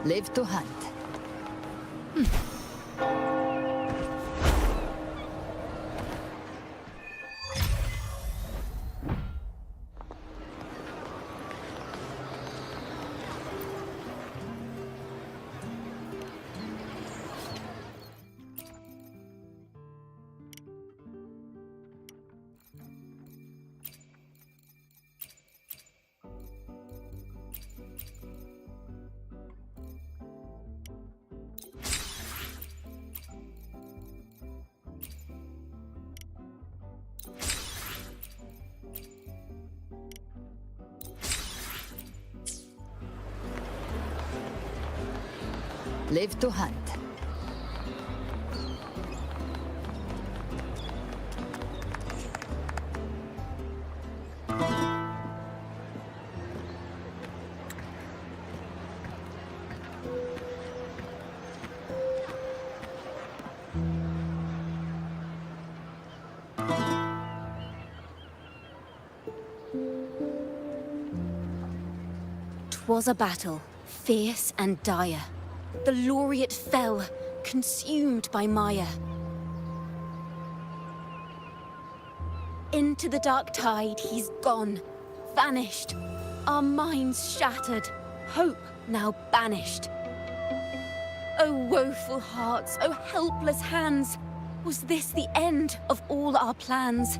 Live to hunt. Live to hunt. "'Twas a battle, fierce and dire. The laureate fell, consumed by mire. Into the dark tide he's gone, vanished. Our minds shattered, hope now banished. O woeful hearts, O helpless hands, was this the end of all our plans?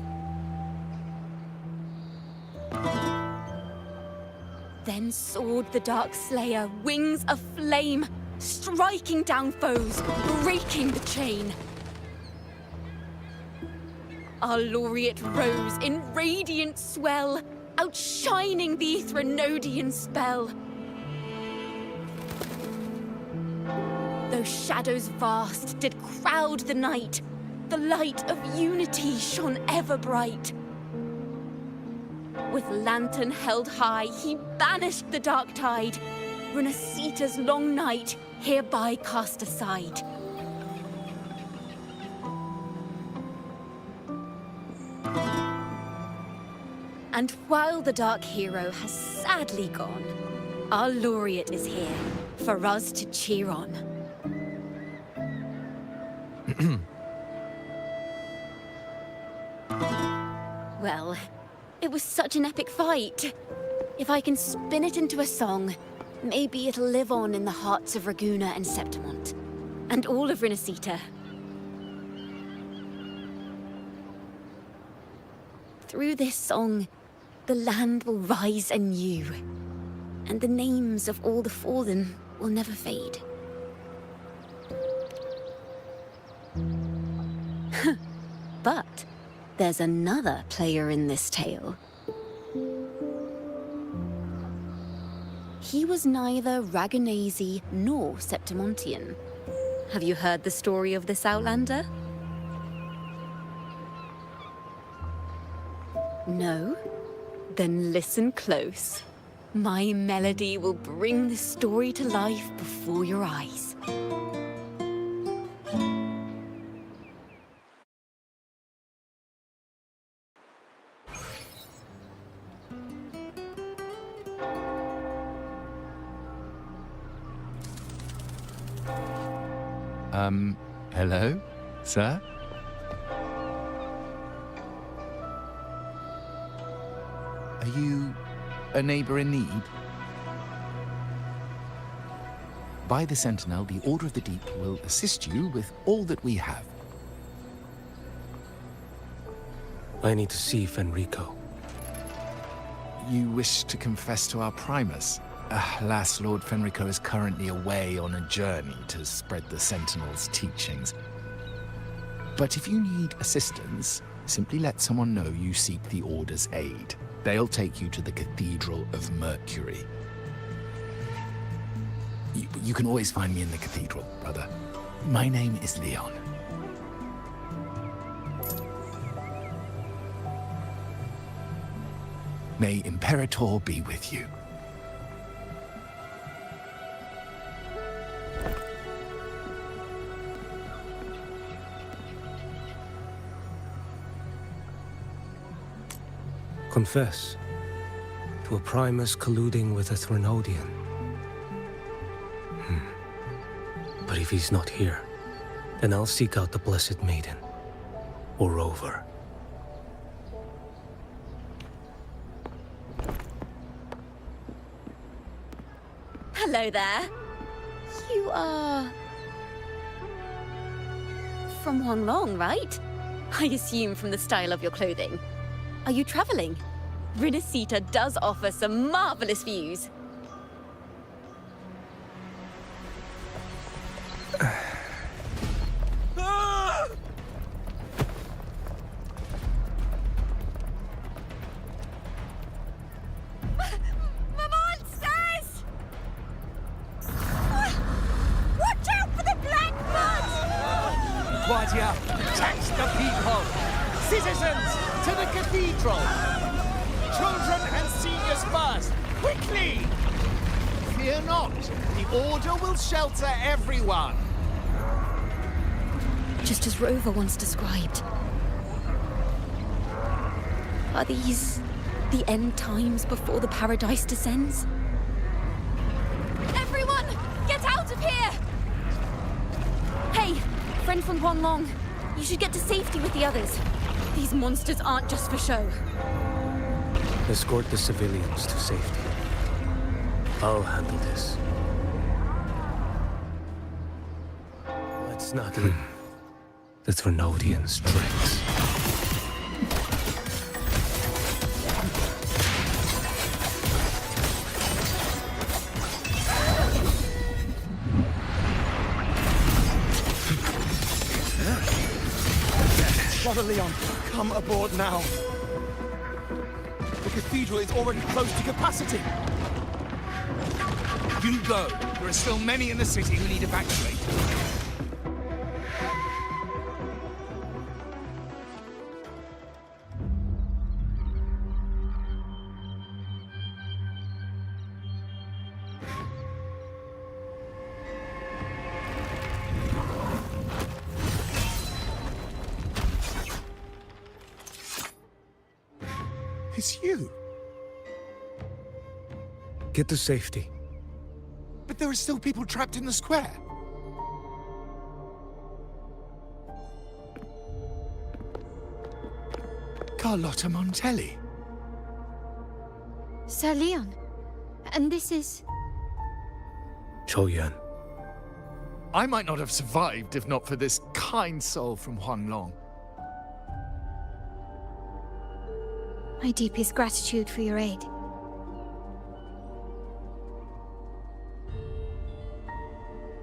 Then soared the Dark Slayer, wings aflame, striking down foes, breaking the chain. Our laureate rose in radiant swell, outshining the Threnodian spell. Though shadows vast did crowd the night, the light of unity shone ever bright. With lantern held high, he banished the dark tide, Renacita's long night hereby cast aside. And while the dark hero has sadly gone, our laureate is here for us to cheer on. Well, it was such an epic fight. If I can spin it into a song, maybe it'll live on in the hearts of Raguna and Septimont, and all of Renacita. Through this song, the land will rise anew, and the names of all the fallen will never fade. But there's another player in this tale. He was neither Raganese nor Septimontian. Have you heard the story of this outlander? No? Then listen close. My melody will bring the story to life before your eyes. Hello, sir? Are you a neighbor in need? By the Sentinel, the Order of the Deep will assist you with all that we have. I need to see Fenrico. You wish to confess to our Primus? Alas, Lord Fenrico is currently away on a journey to spread the Sentinel's teachings. But if you need assistance, simply let someone know you seek the Order's aid. They'll take you to the Cathedral of Mercury. You can always find me in the Cathedral, brother. My name is Leon. May Imperator be with you. Confess to a Primus colluding with a Threnodian. But if he's not here, then I'll seek out the Blessed Maiden. Or Rover. Hello there. You are... from Huanglong, right? I assume from the style of your clothing. Are you traveling? Rinasita does offer some marvelous views. Guardia, protect the people! Citizens, to the cathedral! Children and seniors first! Quickly! Fear not, the Order will shelter everyone! Just as Rover once described. Are these the end times before the paradise descends? Everyone, get out of here! Hey, friend from Huanglong, you should get to safety with the others. These monsters aren't just for show. Escort the civilians to safety. I'll handle this. Let's not leave the Thrunodians' tricks. Brother Leon, come aboard now. The cathedral is already close to capacity. You go. There are still many in the city who need evacuated. It's you. Get to safety. But there are still people trapped in the square. Carlotta Montelli. Sir Leon. And this is... Qiuyuan. I might not have survived if not for this kind soul from Huanglong. My deepest gratitude for your aid.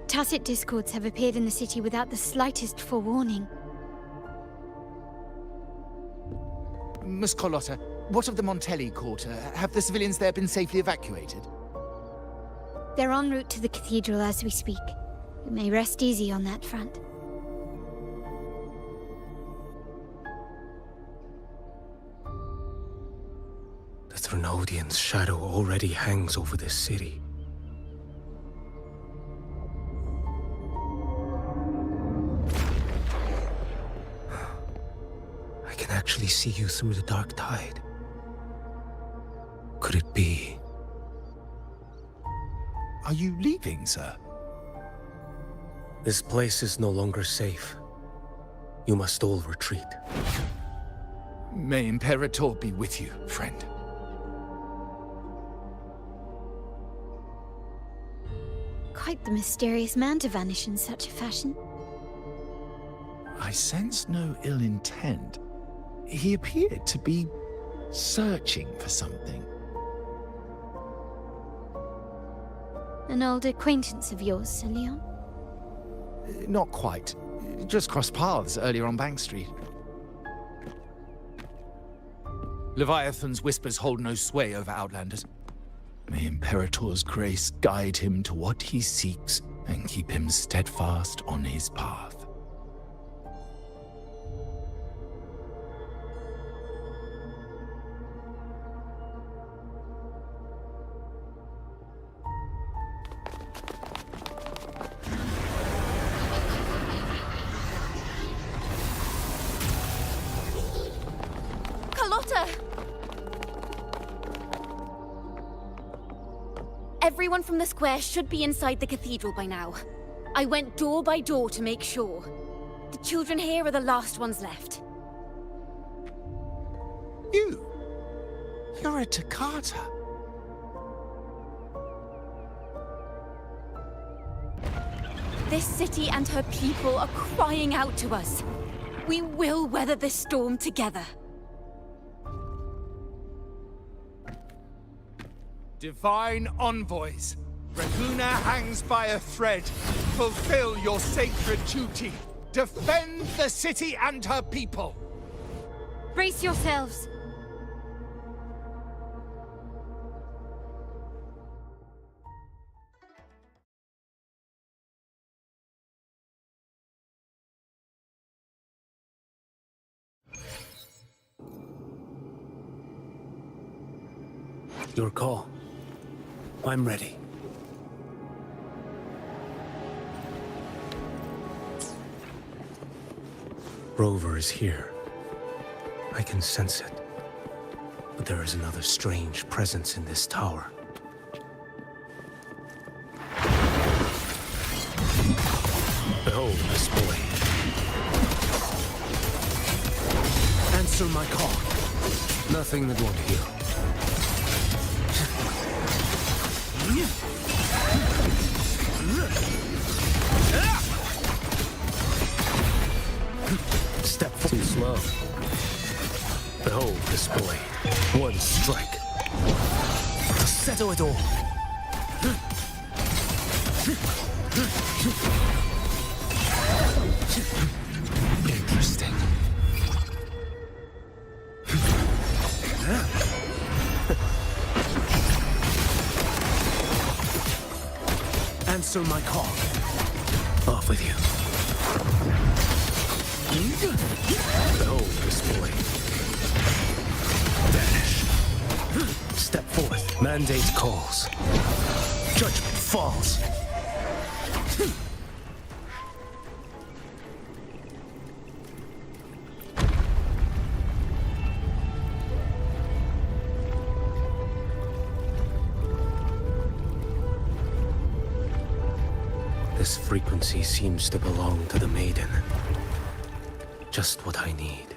Tacit discords have appeared in the city without the slightest forewarning. Miss Carlotta, what of the Montelli quarter? Have the civilians there been safely evacuated? They're en route to the cathedral as we speak. You may rest easy on that front. The Thrunodians' shadow already hangs over this city. I can actually see you through the dark tide. Could it be? Are you leaving, sir? This place is no longer safe. You must all retreat. May Imperator be with you, friend. Quite the mysterious man to vanish in such a fashion. I sense no ill intent. He appeared to be searching for something. An old acquaintance of yours, Sir Leon? Not quite. Just crossed paths earlier on Bank Street. Leviathan's whispers hold no sway over Outlanders. May Imperator's grace guide him to what he seeks and keep him steadfast on his path. Carlotta! Everyone from the square should be inside the cathedral by now. I went door by door to make sure. The children here are the last ones left. You're a Takata. This city and her people are crying out to us. We will weather this storm together. Divine envoys, Raguna hangs by a thread. Fulfill your sacred duty. Defend the city and her people. Brace yourselves. Your call. I'm ready. Rover is here. I can sense it. But there is another strange presence in this tower. Behold this boy. Answer my call. Nothing that won't heal. Step too slow. Behold this boy. One strike. To settle it all. Interesting. Answer my call. Off with you. Behold this boy. Vanish. Step forth. Mandate calls. Judgment falls. This frequency seems to belong to the maiden. Just what I need.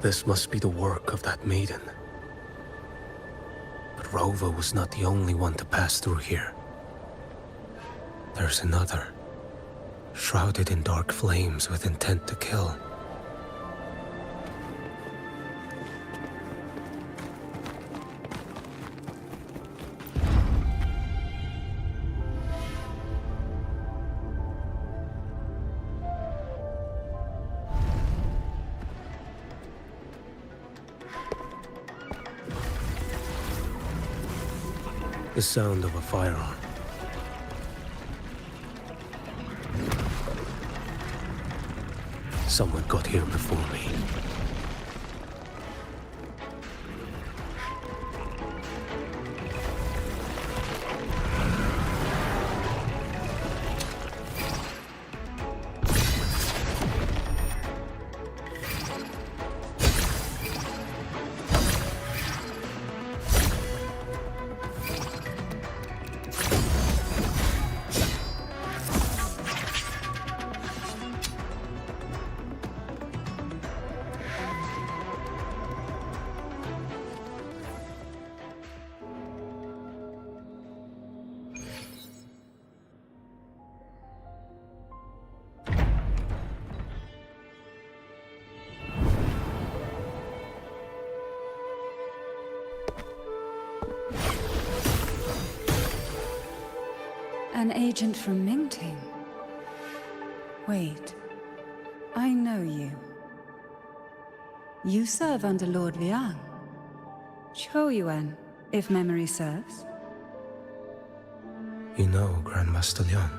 This must be the work of that maiden. But Rova was not the only one to pass through here. There's another, shrouded in dark flames with intent to kill. The sound of a firearm. Someone got here before me. An agent from Mingting? Wait, I know you. You serve under Lord Liang. Qiuyuan, if memory serves. You know Grandmaster Liang.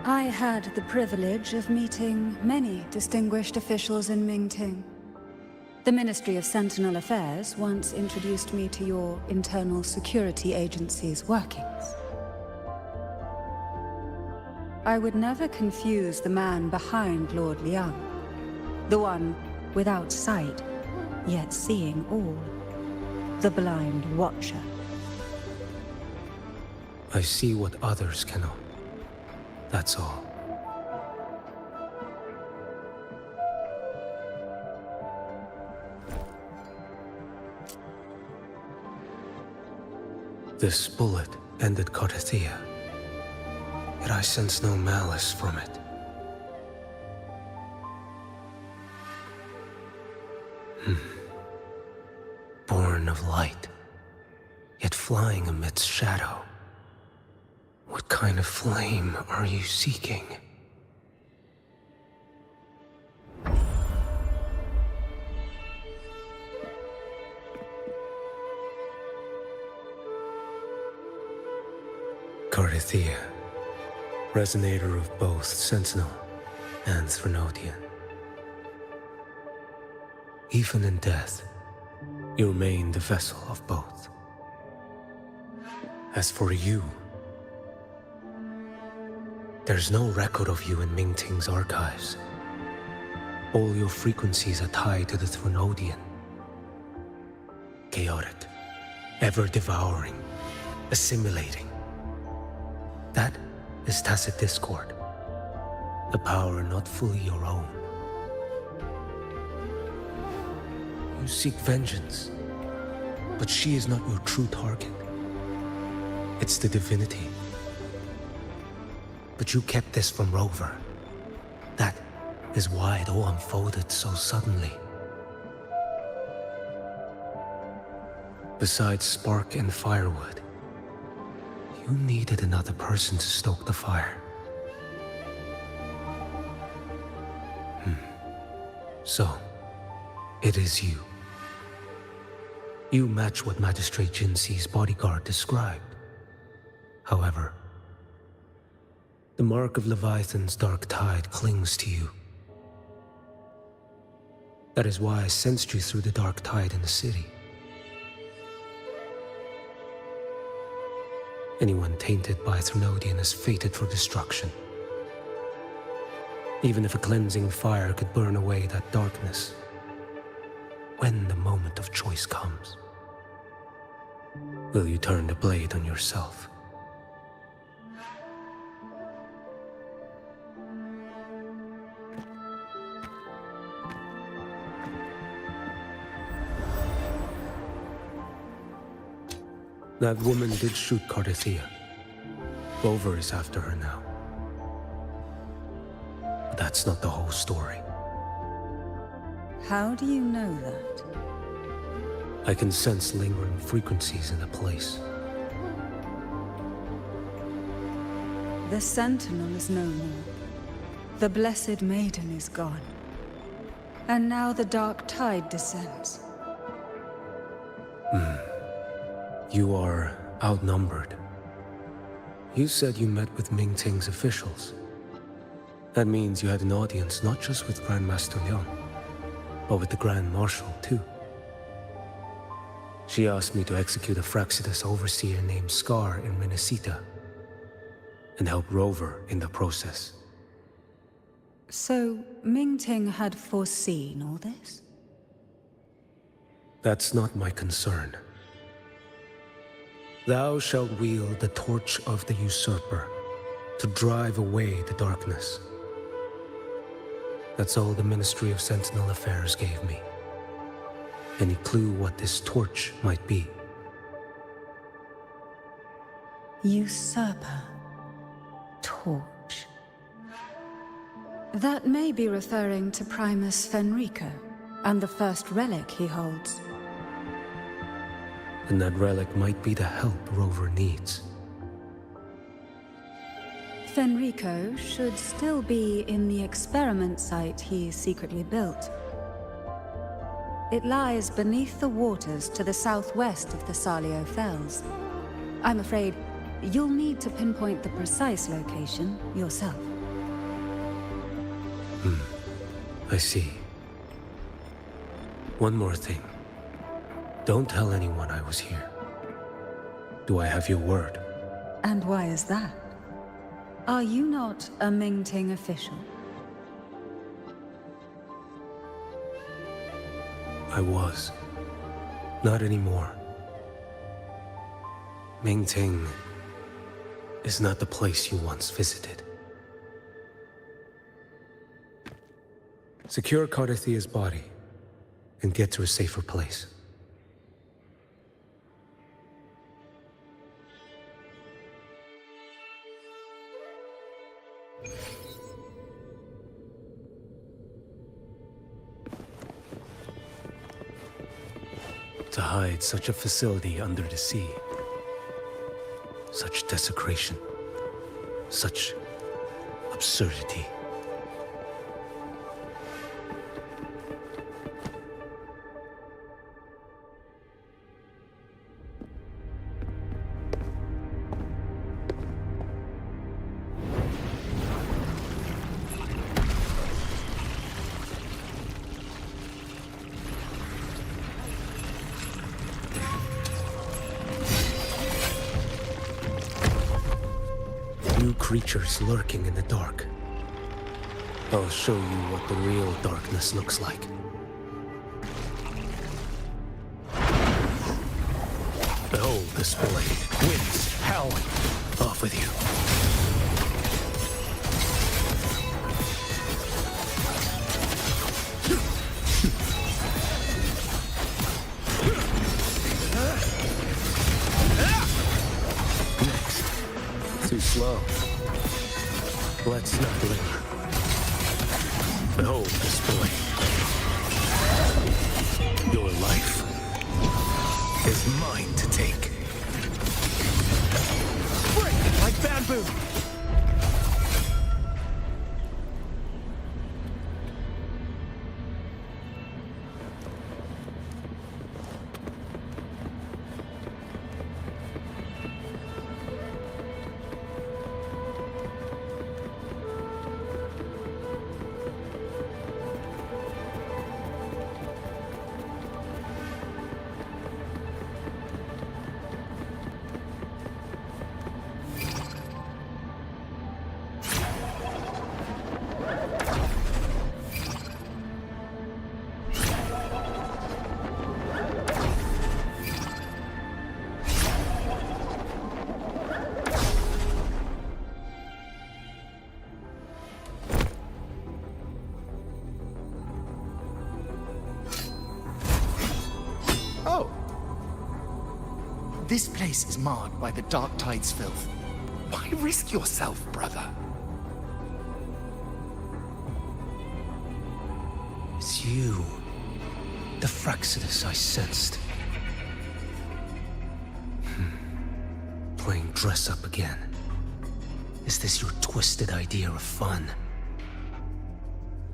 I had the privilege of meeting many distinguished officials in Mingting. The Ministry of Sentinel Affairs once introduced me to your internal security agency's workings. I would never confuse the man behind Lord Liang, the one without sight, yet seeing all, the blind watcher. I see what others cannot. That's all. This bullet ended Carthia, yet I sense no malice from it. Born of light, yet flying amidst shadow. What kind of flame are you seeking? Carthia, resonator of both Sentinel and Threnodian. Even in death, you remain the vessel of both. As for you, there's no record of you in Mingting's archives. All your frequencies are tied to the Threnodian. Chaotic, ever-devouring, assimilating. That is tacit discord, a power not fully your own. You seek vengeance, but she is not your true target. It's the divinity. But you kept this from Rover. That is why it all unfolded so suddenly. Besides spark and firewood, you needed another person to stoke the fire. So, it is you. You match what Magistrate Jinxi's bodyguard described. However, the mark of Leviathan's dark tide clings to you. That is why I sensed you through the dark tide in the city. Anyone tainted by Threnodian is fated for destruction. Even if a cleansing fire could burn away that darkness, when the moment of choice comes, will you turn the blade on yourself? That woman did shoot Carthia. Rover is after her now. But that's not the whole story. How do you know that? I can sense lingering frequencies in the place. The Sentinel is no more. The Blessed Maiden is gone. And now the dark tide descends. You are outnumbered. You said you met with Mingting's officials. That means you had an audience not just with Grandmaster Liang, but with the Grand Marshal too. She asked me to execute a Fraxidus overseer named Scar in Minnesota, and help Rover in the process. So, Mingting had foreseen all this? That's not my concern. Thou shalt wield the torch of the usurper to drive away the darkness. That's all the Ministry of Sentinel Affairs gave me. Any clue what this torch might be? Usurper. Torch. That may be referring to Primus Fenrico, and the first relic he holds. And that relic might be the help Rover needs. Fenrico should still be in the experiment site he secretly built. It lies beneath the waters to the southwest of the Salio Fells. I'm afraid you'll need to pinpoint the precise location yourself. I see. One more thing. Don't tell anyone I was here. Do I have your word? And why is that? Are you not a Mingting official? I was. Not anymore. Mingting is not the place you once visited. Secure Cardathia's body and get to a safer place. To hide such a facility under the sea. Such desecration. Such absurdity. Creatures lurking in the dark. I'll show you what the real darkness looks like. Behold this blade. Winds, hell, off with you. Next. Too slow. Let's not linger. Behold this blade. Your life is mine to take. Break like bamboo! This place is marred by the Dark Tide's filth. Why risk yourself, brother? It's you. The Fraxidus I sensed. Playing dress up again. Is this your twisted idea of fun?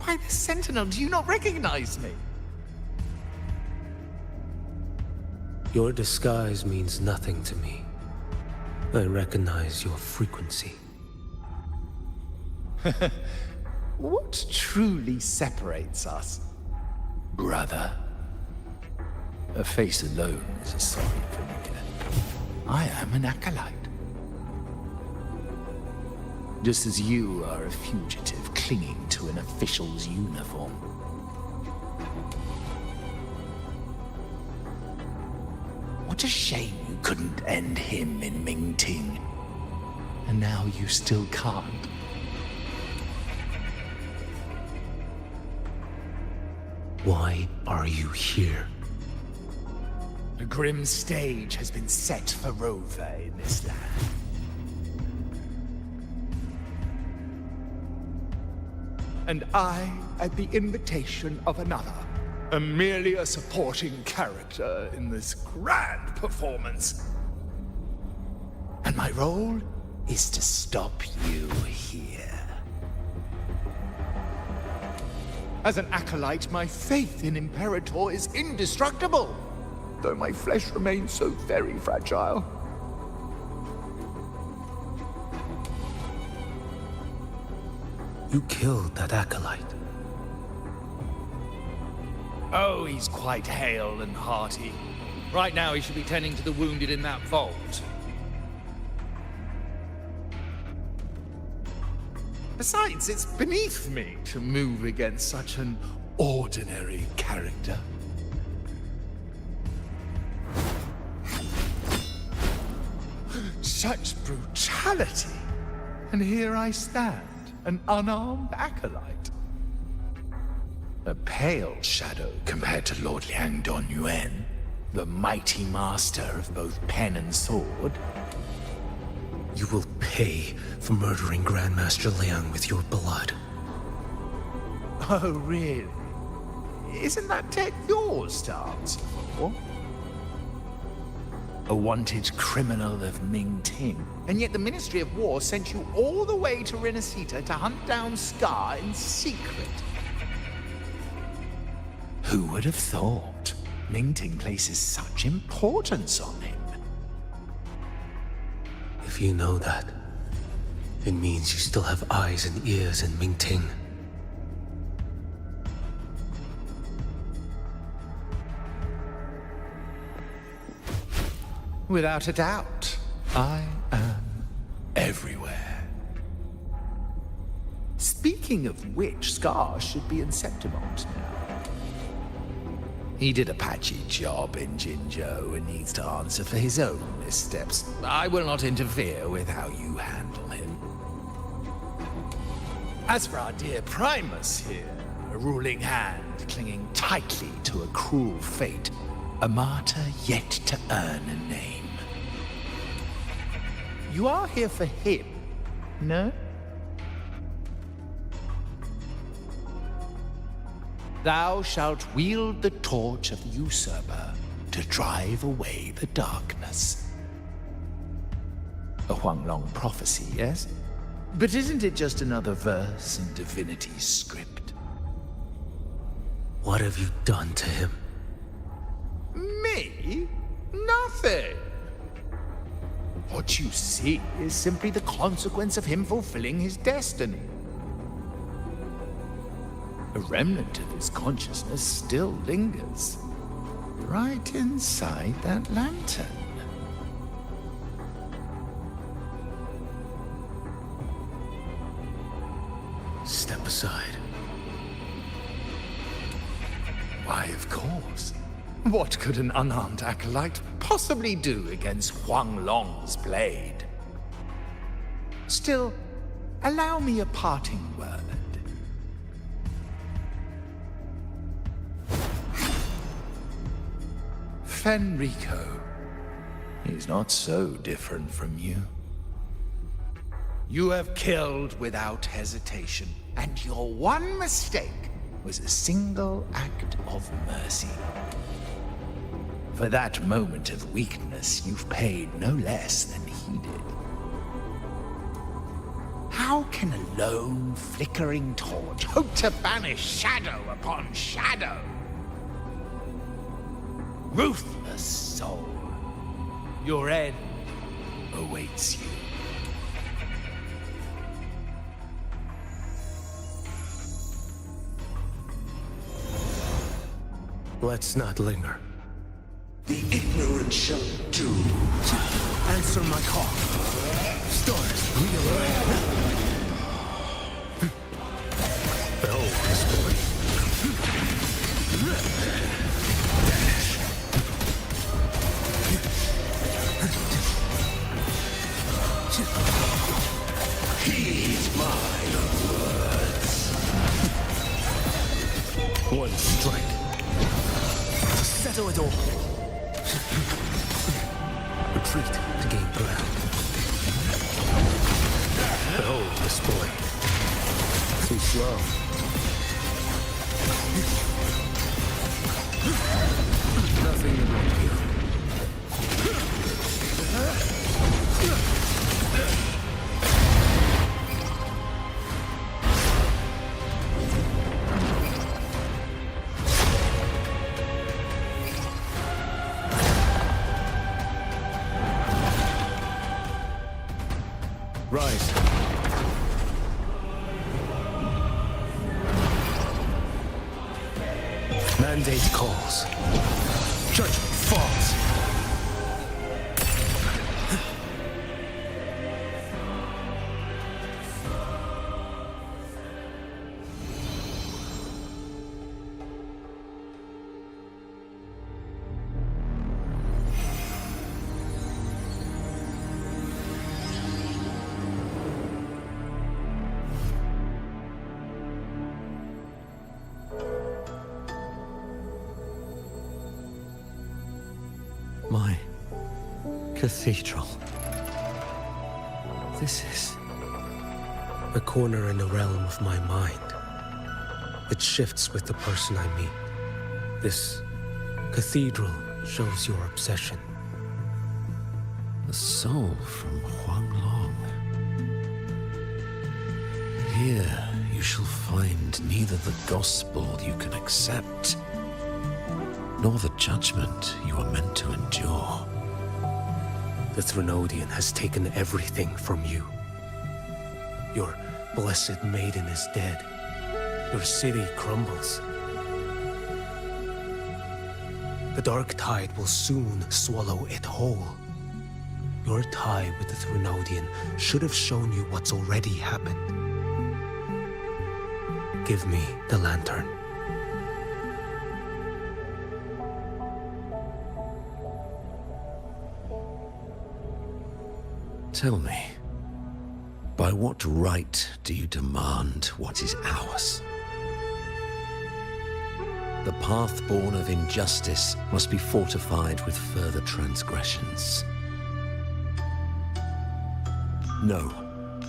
Why, the Sentinel, do you not recognize me? Your disguise means nothing to me. I recognize your frequency. What truly separates us, brother? A face alone is a sign for me. I am an acolyte. Just as you are a fugitive clinging to an official's uniform. What a shame you couldn't end him in Mingting. And now you still can't. Why are you here? A grim stage has been set for Rover in this land. And I, at the invitation of another, am merely a supporting character in this grand performance. And my role is to stop you here. As an acolyte, my faith in Imperator is indestructible, though my flesh remains so very fragile. You killed that acolyte. Oh, he's quite hale and hearty. Right now, he should be tending to the wounded in that vault. Besides, it's beneath me to move against such an ordinary character. Such brutality! And here I stand, an unarmed acolyte. A pale shadow compared to Lord Liang Donyuan, the mighty master of both pen and sword. You will pay for murdering Grandmaster Liang with your blood. Oh, really? Isn't that tech yours to answer for? A wanted criminal of Ming Ting. And yet the Ministry of War sent you all the way to Renacita to hunt down Scar in secret. Who would have thought? Ming Ting places such importance on him. If you know that, it means you still have eyes and ears in Ming Ting. Without a doubt, I am everywhere. Speaking of which, Scar should be in Septimont now. He did a patchy job in Jinzhou and needs to answer for his own missteps. I will not interfere with how you handle him. As for our dear Primus here, a ruling hand clinging tightly to a cruel fate, a martyr yet to earn a name. You are here for him, no? Thou shalt wield the torch of the usurper to drive away the darkness. A Huanglong prophecy, yes? But isn't it just another verse in Divinity's script? What have you done to him? Me? Nothing. What you see is simply the consequence of him fulfilling his destiny. A remnant of his consciousness still lingers, right inside that lantern. Step aside. Why, of course. What could an unarmed acolyte possibly do against Huanglong's blade? Still, allow me a parting word. Fenrico is not so different from you. You have killed without hesitation, and your one mistake was a single act of mercy. For that moment of weakness, you've paid no less than he did. How can a lone, flickering torch hope to banish shadow upon shadow? Ruthless soul, your end awaits you. Let's not linger. The ignorant shall do. Answer my call. Stars, realize. Behold this boy. Heed my words. One strike. To settle it all. Retreat to gain ground. Behold this boy. Too slow. Nothing about you. Rise. Mandate calls. Judgment falls. My cathedral. This is... A corner in the realm of my mind. It shifts with the person I meet. This cathedral shows your obsession. a soul from Huanglong. Here you shall find neither the gospel you can accept, nor the judgment you are meant to endure. The Threnodian has taken everything from you. Your blessed maiden is dead. Your city crumbles. The dark tide will soon swallow it whole. Your tie with the Threnodian should have shown you what's already happened. Give me the lantern. Tell me, by what right do you demand what is ours? The path born of injustice must be fortified with further transgressions. No,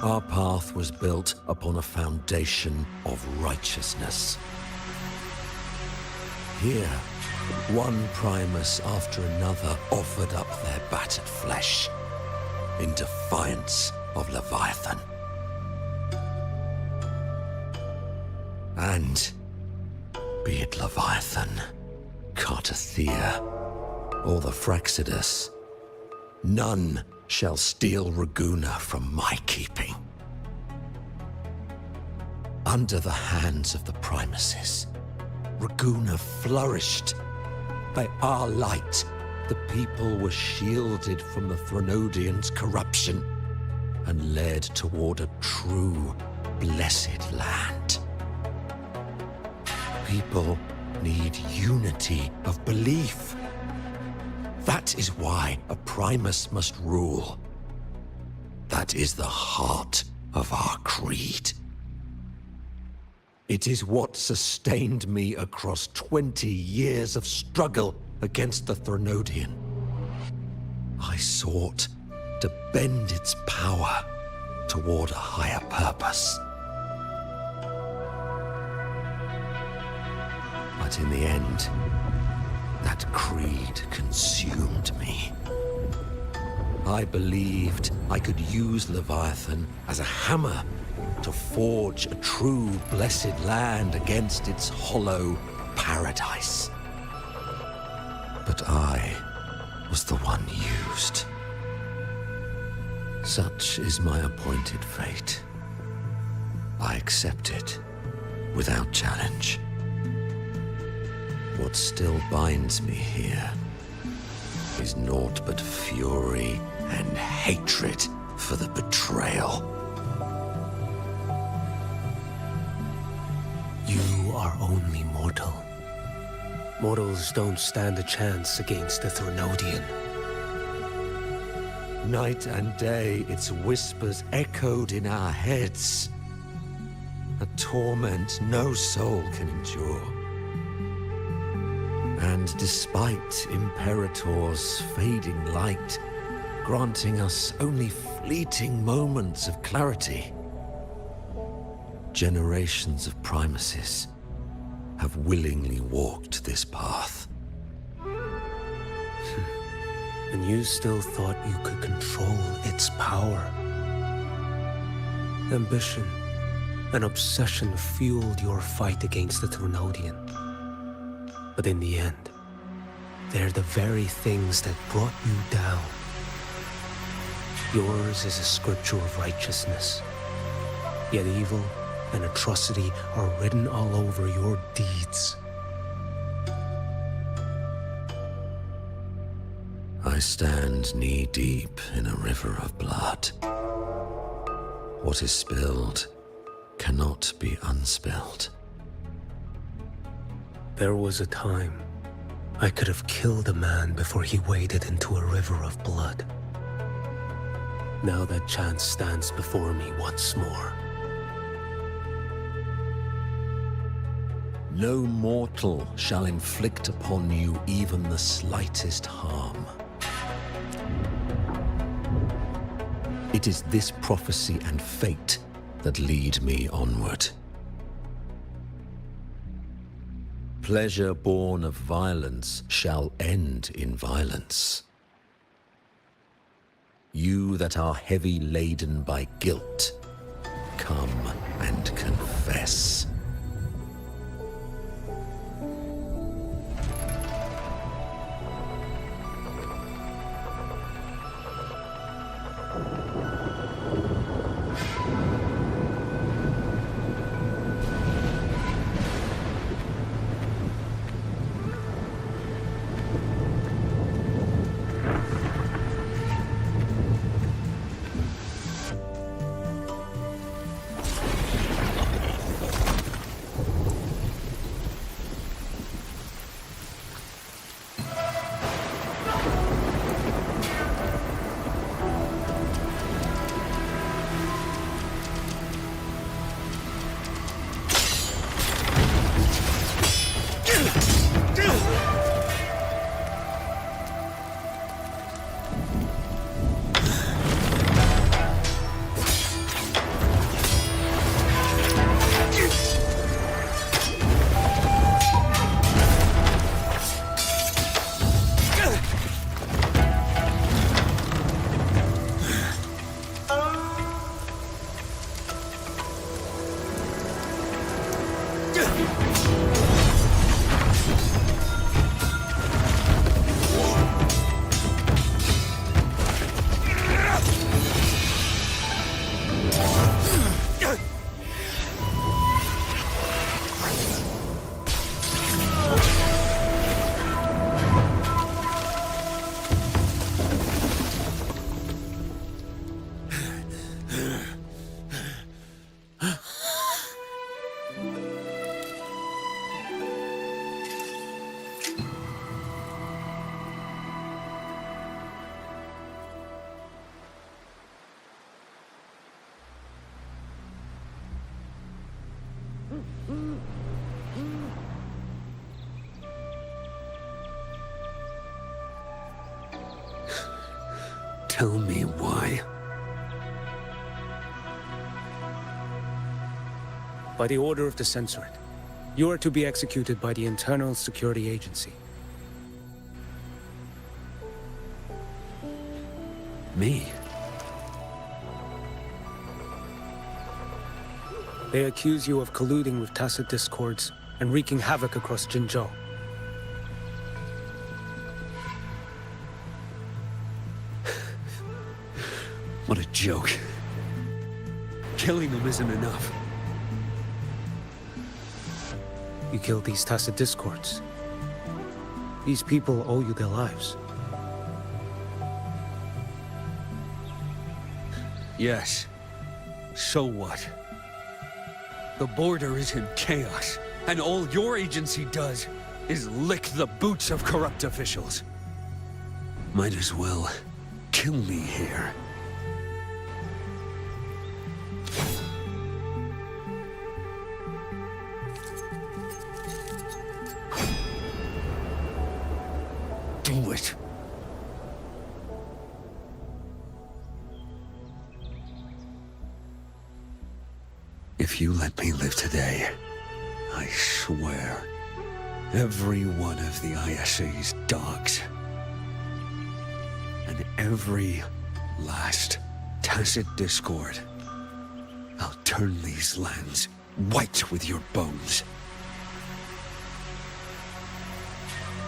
our path was built upon a foundation of righteousness. Here, one Primus after another offered up their battered flesh in defiance of Leviathan. And be it Leviathan, Cartathea, or the Fraxidus, none shall steal Raguna from my keeping. Under the hands of the Primuses, Raguna flourished. By our light, the people were shielded from the Threnodians' corruption and led toward a true, blessed land. People need unity of belief. That is why a Primus must rule. That is the heart of our creed. It is what sustained me across 20 years of struggle against the Threnodian. I sought to bend its power toward a higher purpose. But in the end, that creed consumed me. I believed I could use Leviathan as a hammer to forge a true blessed land against its hollow paradise. But I was the one used. Such is my appointed fate. I accept it without challenge. What still binds me here is naught but fury and hatred for the betrayal. You are only mortal. Mortals don't stand a chance against the Threnodian. Night and day, its whispers echoed in our heads. A torment no soul can endure. And despite Imperator's fading light, granting us only fleeting moments of clarity, generations of Primuses have willingly walked this path. And you still thought you could control its power. Ambition and obsession fueled your fight against the Threnodian. But in the end, they're the very things that brought you down. Yours is a scripture of righteousness, yet evil and atrocity are written all over your deeds. stand knee-deep in a river of blood. What is spilled cannot be unspilled. There was a time I could have killed a man before he waded into a river of blood. Now that chance stands before me once more. No mortal shall inflict upon you even the slightest harm. It is this prophecy and fate that lead me onward. Pleasure born of violence shall end in violence. You that are heavy laden by guilt, come and confess. Tell me why. By the order of the Censorate, you are to be executed by the Internal Security Agency. Me? They accuse you of colluding with tacit discords and wreaking havoc across Jinzhou. What a joke. Killing them isn't enough. You killed these tacit discords. These people owe you their lives. Yes. So what? The border is in chaos, and all your agency does is lick the boots of corrupt officials. Might as well kill me here. Do it. If you let me live today, I swear, every one of the ISA's dogs, and every last tacit discord, I'll turn these lands white with your bones.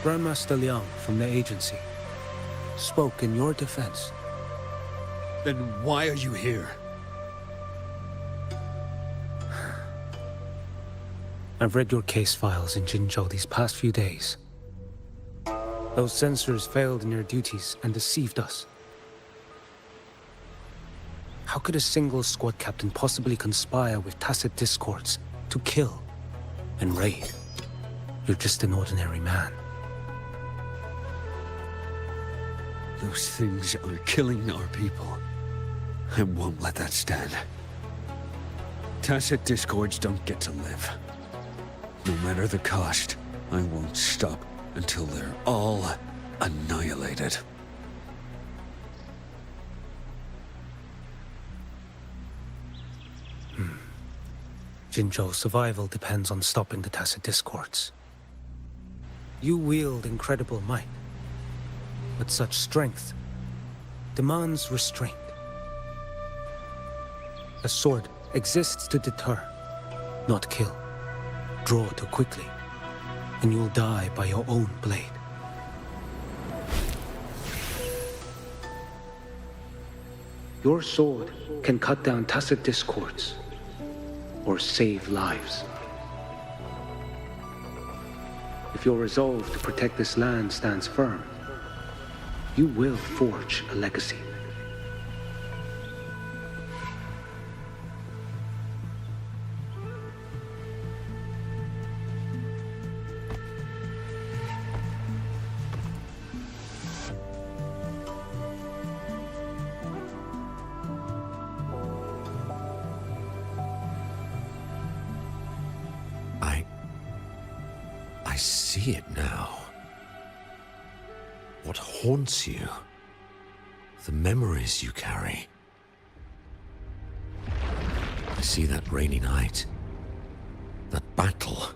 Grandmaster Liang from the agency spoke in your defense. Then why are you here? I've read your case files in Jinzhou these past few days. Those censors failed in their duties and deceived us. How could a single squad captain possibly conspire with tacit discords to kill and raid? You're just an ordinary man. Those things are killing our people. I won't let that stand. Tacit discords don't get to live. No matter the cost, I won't stop until they're all annihilated. Jinzhou's survival depends on stopping the tacit discords. You wield incredible might, but such strength demands restraint. A sword exists to deter, not kill. Draw too quickly, and you'll die by your own blade. Your sword can cut down tacit discords, or save lives. If your resolve to protect this land stands firm, you will forge a legacy. I see it now. What haunts you? The memories you carry. I see that rainy night, that battle,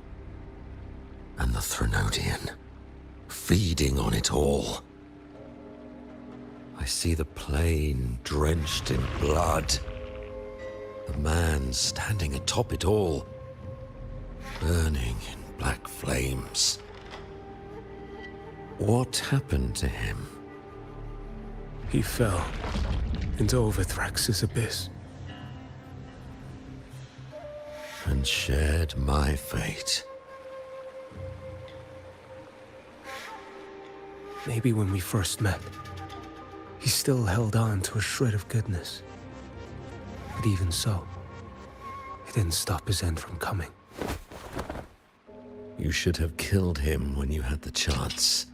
and the Threnodian, feeding on it all. I see the plain drenched in blood, the man standing atop it all, burning in black flames. What happened to him? He fell into Overthrax's abyss. And shared my fate. Maybe when we first met, he still held on to a shred of goodness. But even so, it didn't stop his end from coming. You should have killed him when you had the chance.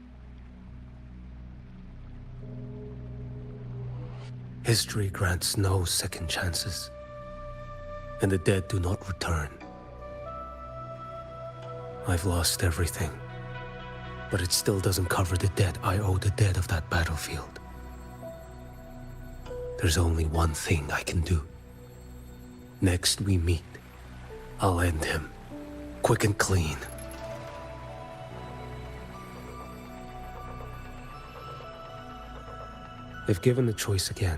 History grants no second chances, and the dead do not return. I've lost everything, but it still doesn't cover the debt I owe the dead of that battlefield. There's only one thing I can do. Next we meet, I'll end him, quick and clean. If given the choice again,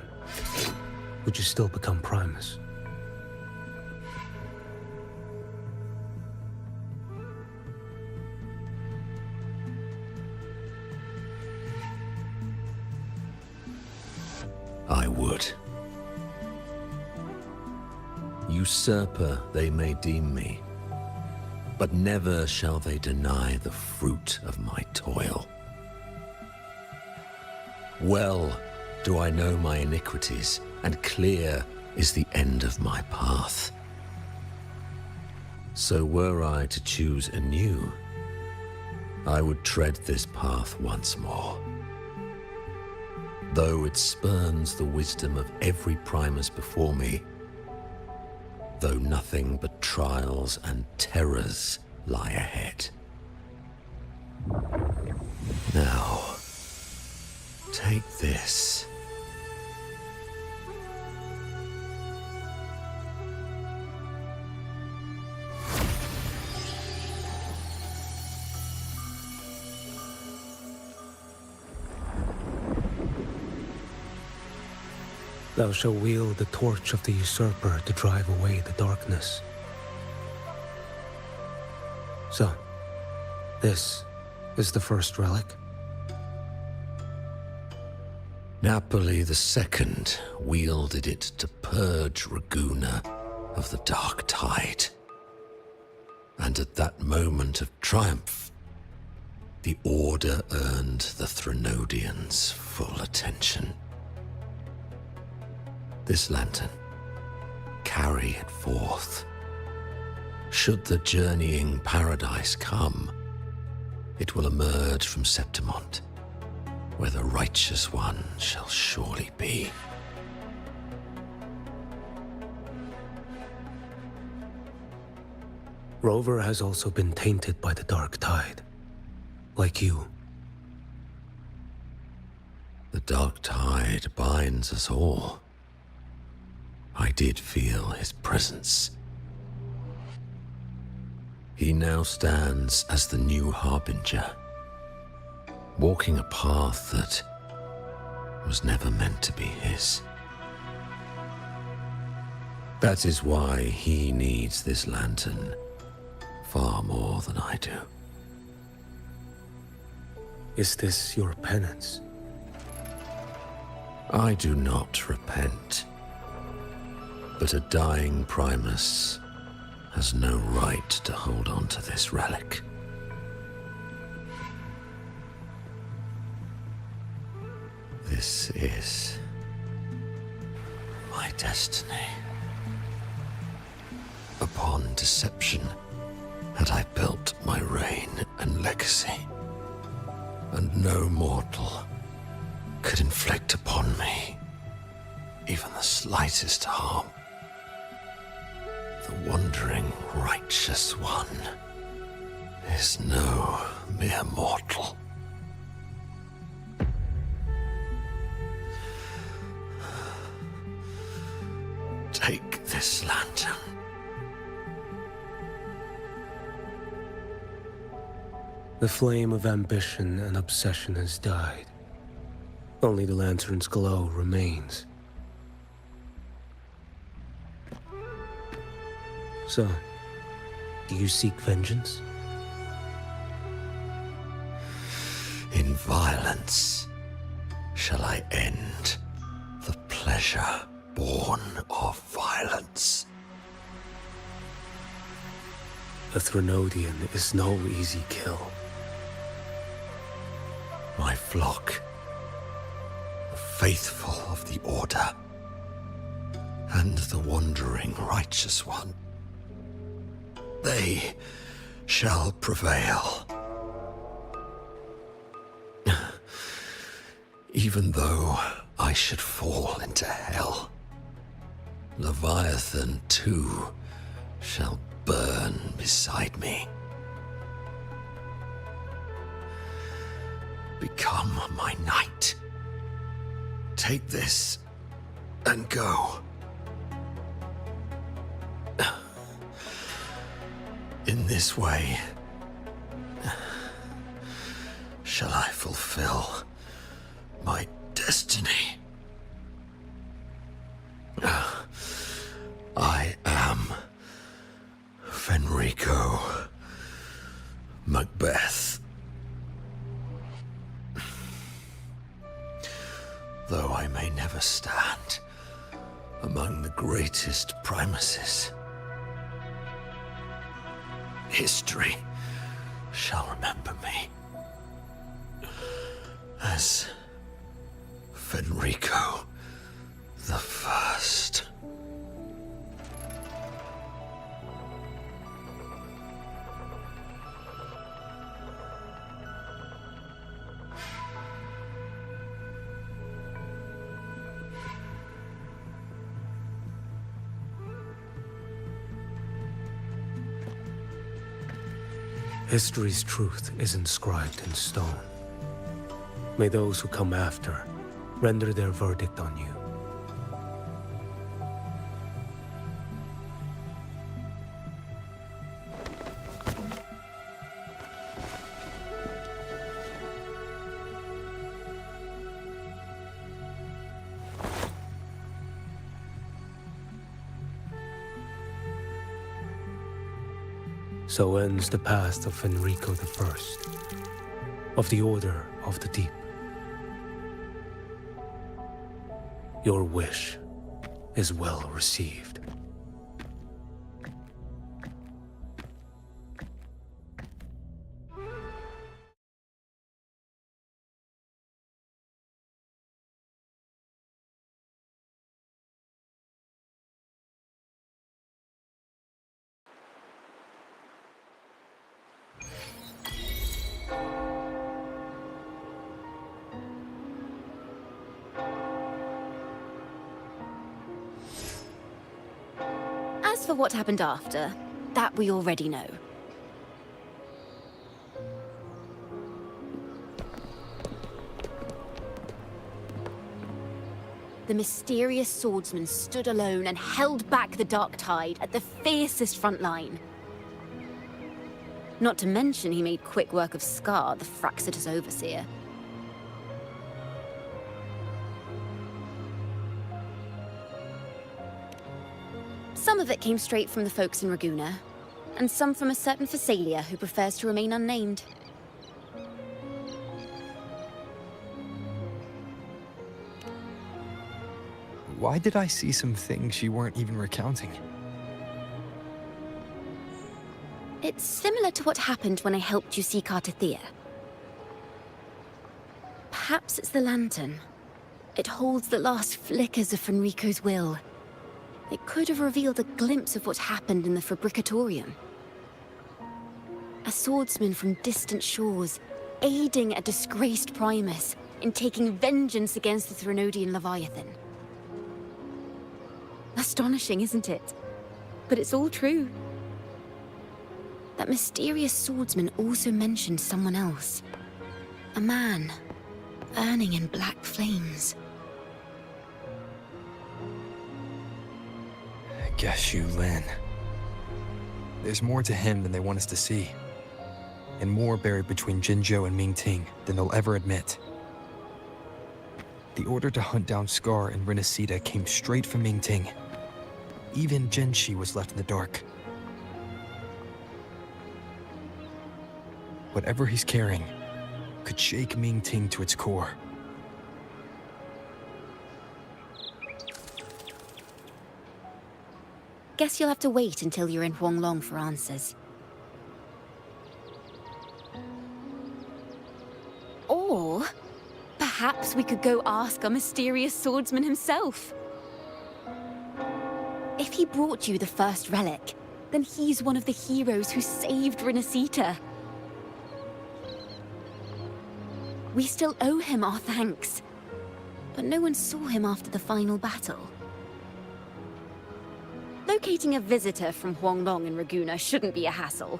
would you still become Primus? I would. Usurper they may deem me, but never shall they deny the fruit of my toil. Well do I know my iniquities, and clear is the end of my path. So were I to choose anew, I would tread this path once more. Though it spurns the wisdom of every Primus before me, though nothing but trials and terrors lie ahead. Now, take this. Thou shalt wield the torch of the usurper to drive away the darkness. So, this is the first relic. Napoli II wielded it to purge Raguna of the dark tide. And at that moment of triumph, The Order earned the Threnodians full attention. This lantern, carry it forth. Should the journeying paradise come, it will emerge from Septimont, where the Righteous One shall surely be. Rover has also been tainted by the dark tide, like you. The dark tide binds us all. I did feel his presence. He now stands as the new Harbinger, walking a path that was never meant to be his. That is why he needs this lantern far more than I do. Is this your penance? I do not repent, but a dying Primus has no right to hold on to this relic. This is my destiny. Upon deception had I built my reign and legacy, and no mortal could inflict upon me even the slightest harm. The wandering Righteous One is no mere mortal. Take this lantern. The flame of ambition and obsession has died. Only the lantern's glow remains. So, do you seek vengeance? In violence shall I end the pleasure born of violence. A Threnodian is no easy kill. My flock, the faithful of the Order, and the wandering Righteous One, they shall prevail. Even though I should fall into hell, Leviathan too shall burn beside me. Become my knight. Take this and go. In this way, shall I fulfill my destiny. I am Fenrico Macbeth. Though I may never stand among the greatest Primuses, history shall remember me as Fenrico the First. History's truth is inscribed in stone. May those who come after render their verdict on you. So ends the path of Fenrico I, of the Order of the Deep. Your wish is well received. As for what happened after, that we already know. The mysterious swordsman stood alone and held back the Dark Tide at the fiercest front line. Not to mention he made quick work of Scar, the Fraxita's overseer. Some of it came straight from the folks in Raguna, and some from a certain Phasalia who prefers to remain unnamed. Why did I see some things you weren't even recounting? It's similar to what happened when I helped you seek Artathea. Perhaps it's the lantern. It holds the last flickers of Fenrico's will. It could have revealed a glimpse of what happened in the Fabricatorium. A swordsman from distant shores, aiding a disgraced Primus in taking vengeance against the Threnodian Leviathan. Astonishing, isn't it? But it's all true. That mysterious swordsman also mentioned someone else. A man, burning in black flames. Qiuyuan. There's more to him than they want us to see. And more buried between Jinzhou and Mingting than they'll ever admit. The order to hunt down Scar and Renacita came straight from Mingting. Even Jinshi was left in the dark. Whatever he's carrying could shake Mingting to its core. Guess you'll have to wait until you're in Huanglong for answers. Or perhaps we could go ask our mysterious swordsman himself. If he brought you the first relic, then he's one of the heroes who saved Renacita. We still owe him our thanks, but no one saw him after the final battle. Locating a visitor from Huanglong and Raguna shouldn't be a hassle.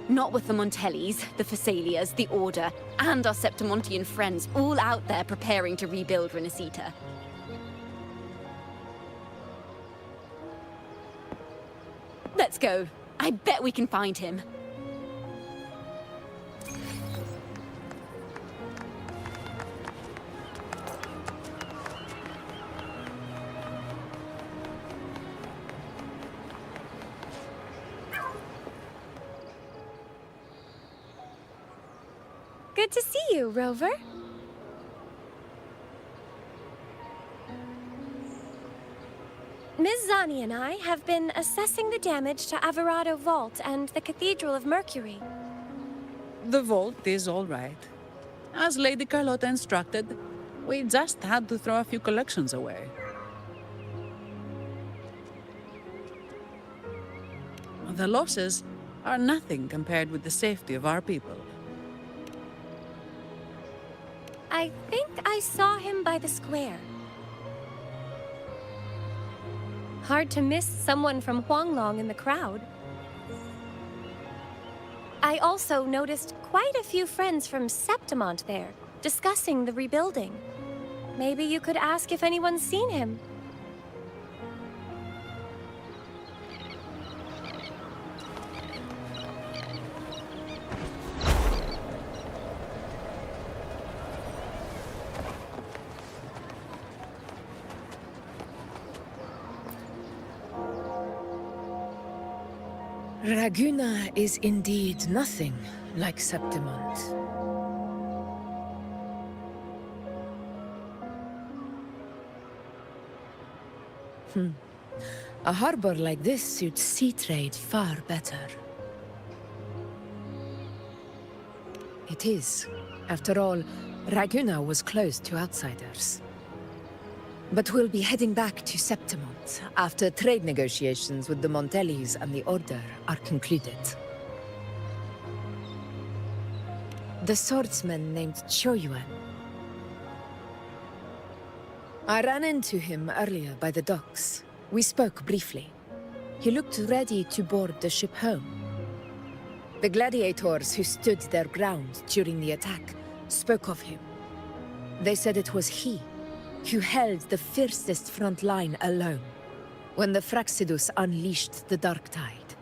Not with the Montellis, the Phasalias, the Order, and our Septimontian friends all out there preparing to rebuild Renacita. Let's go. I bet we can find him. Good to see you, Rover. Ms. Zani and I have been assessing the damage to Averado Vault and the Cathedral of Mercury. The vault is all right. As Lady Carlotta instructed, we just had to throw a few collections away. The losses are nothing compared with the safety of our people. I think I saw him by the square. Hard to miss someone from Huanglong in the crowd. I also noticed quite a few friends from Septimont there, discussing the rebuilding. Maybe you could ask if anyone's seen him. Raguna is indeed nothing like Septimont. A harbor like this suits sea trade far better. It is. After all, Raguna was closed to outsiders. But we'll be heading back to Septimont after trade negotiations with the Montellis and the Order are concluded. The swordsman named Qiuyuan. I ran into him earlier by the docks. We spoke briefly. He looked ready to board the ship home. The gladiators who stood their ground during the attack spoke of him. They said it was he who held the fiercest front line alone when the Fraxidus unleashed the Dark Tide.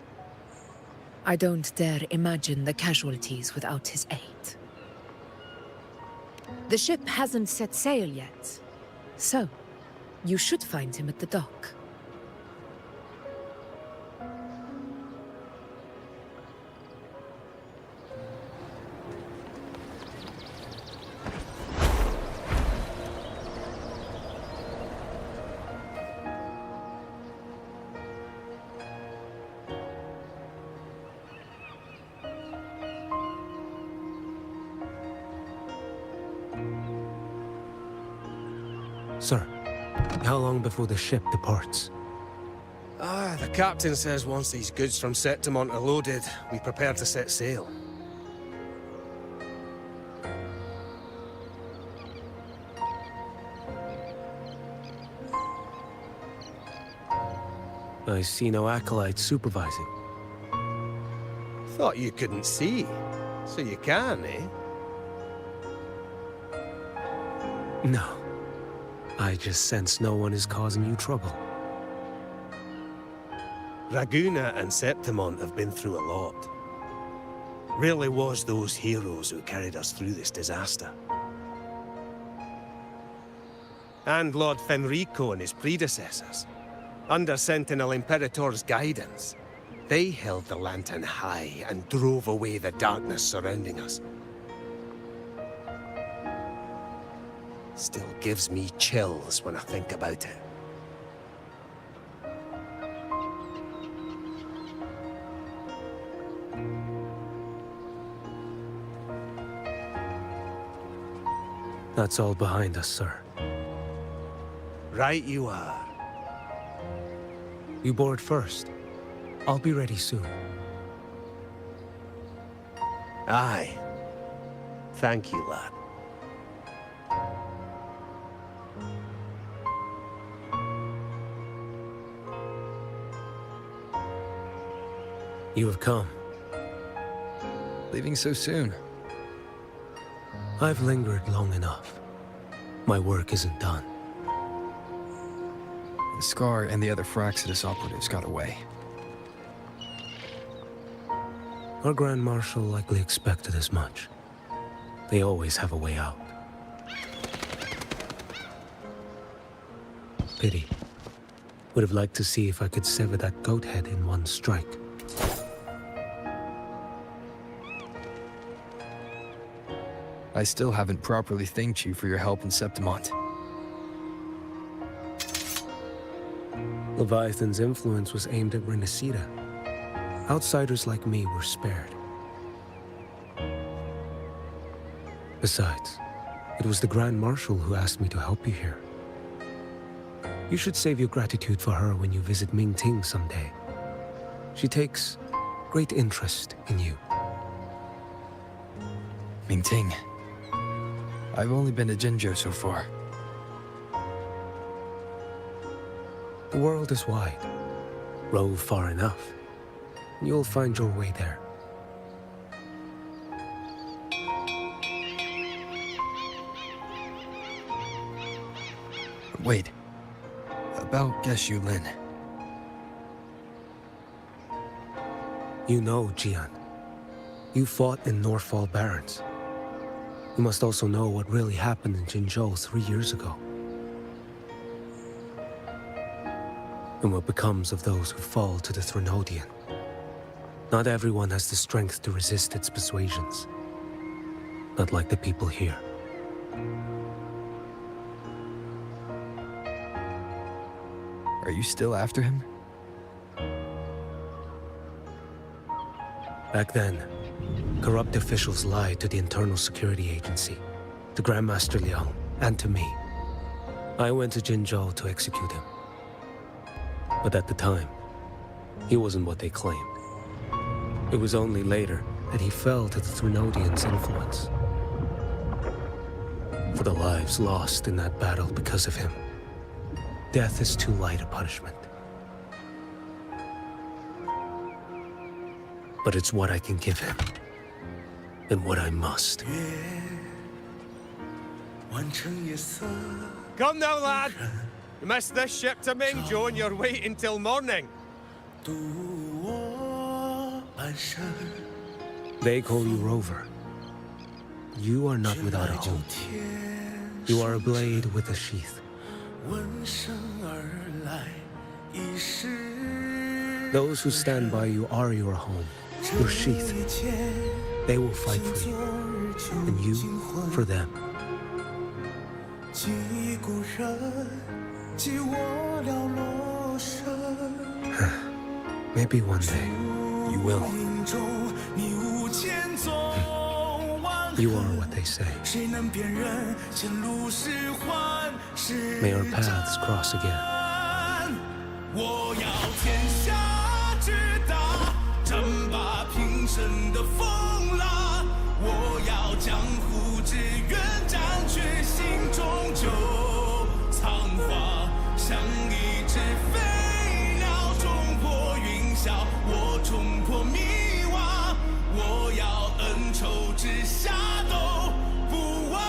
I don't dare imagine the casualties without his aid. The ship hasn't set sail yet, so you should find him at the dock. Sir, how long before the ship departs? The captain says once these goods from Septimont are loaded, we prepare to set sail. I see no acolytes supervising. Thought you couldn't see. So you can, eh? No. I just sense no one is causing you trouble. Raguna and Septimont have been through a lot. Really was those heroes who carried us through this disaster. And Lord Fenrico and his predecessors. Under Sentinel Imperator's guidance, they held the lantern high and drove away the darkness surrounding us. Still gives me chills when I think about it. That's all behind us, sir. Right you are. You board first. I'll be ready soon. Aye. Thank you, lad. You have come. Leaving so soon? I've lingered long enough. My work isn't done. The Scar and the other Fraxidus operatives got away. Our Grand Marshal likely expected as much. They always have a way out. Pity. Would have liked to see if I could sever that goat head in one strike. I still haven't properly thanked you for your help in Septimont. Leviathan's influence was aimed at Renacida. Outsiders like me were spared. Besides, it was the Grand Marshal who asked me to help you here. You should save your gratitude for her when you visit Ming Ting someday. She takes great interest in you. Ming Ting. I've only been to Jinzhou so far. The world is wide. Rove far enough, and you'll find your way there. Wait. About Qiuyuan. You know, Qiuyuan. You fought in Northfall Barrens. You must also know what really happened in Jinzhou 3 years ago. And what becomes of those who fall to the Threnodian. Not everyone has the strength to resist its persuasions. Not like the people here. Are you still after him? Back then, corrupt officials lied to the Internal Security Agency, to Grandmaster Liang, and to me. I went to Jinzhou to execute him. But at the time, he wasn't what they claimed. It was only later, and he fell to the Thrunodians' influence. For the lives lost in that battle because of him, death is too light a punishment. But it's what I can give him, and what I must. Come now, lad! You missed this ship to Mingzhou and you're waiting till morning. They call you Rover. You are not without a home. You are a blade with a sheath. Those who stand by you are your home, your sheath. They will fight for you, and you for them. Maybe one day, you will. You are what they say. May our paths cross again. 我要天下之大，争霸平生的风浪。我要江湖之远，斩却心中旧苍黄。像一只飞鸟冲破云霄，我冲破迷惘。我要恩仇之下都不忘。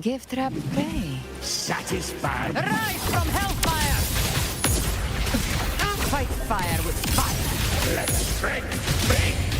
Gift wrap prey. Satisfied. Rise from hellfire! Fight fire with fire! Let strength break.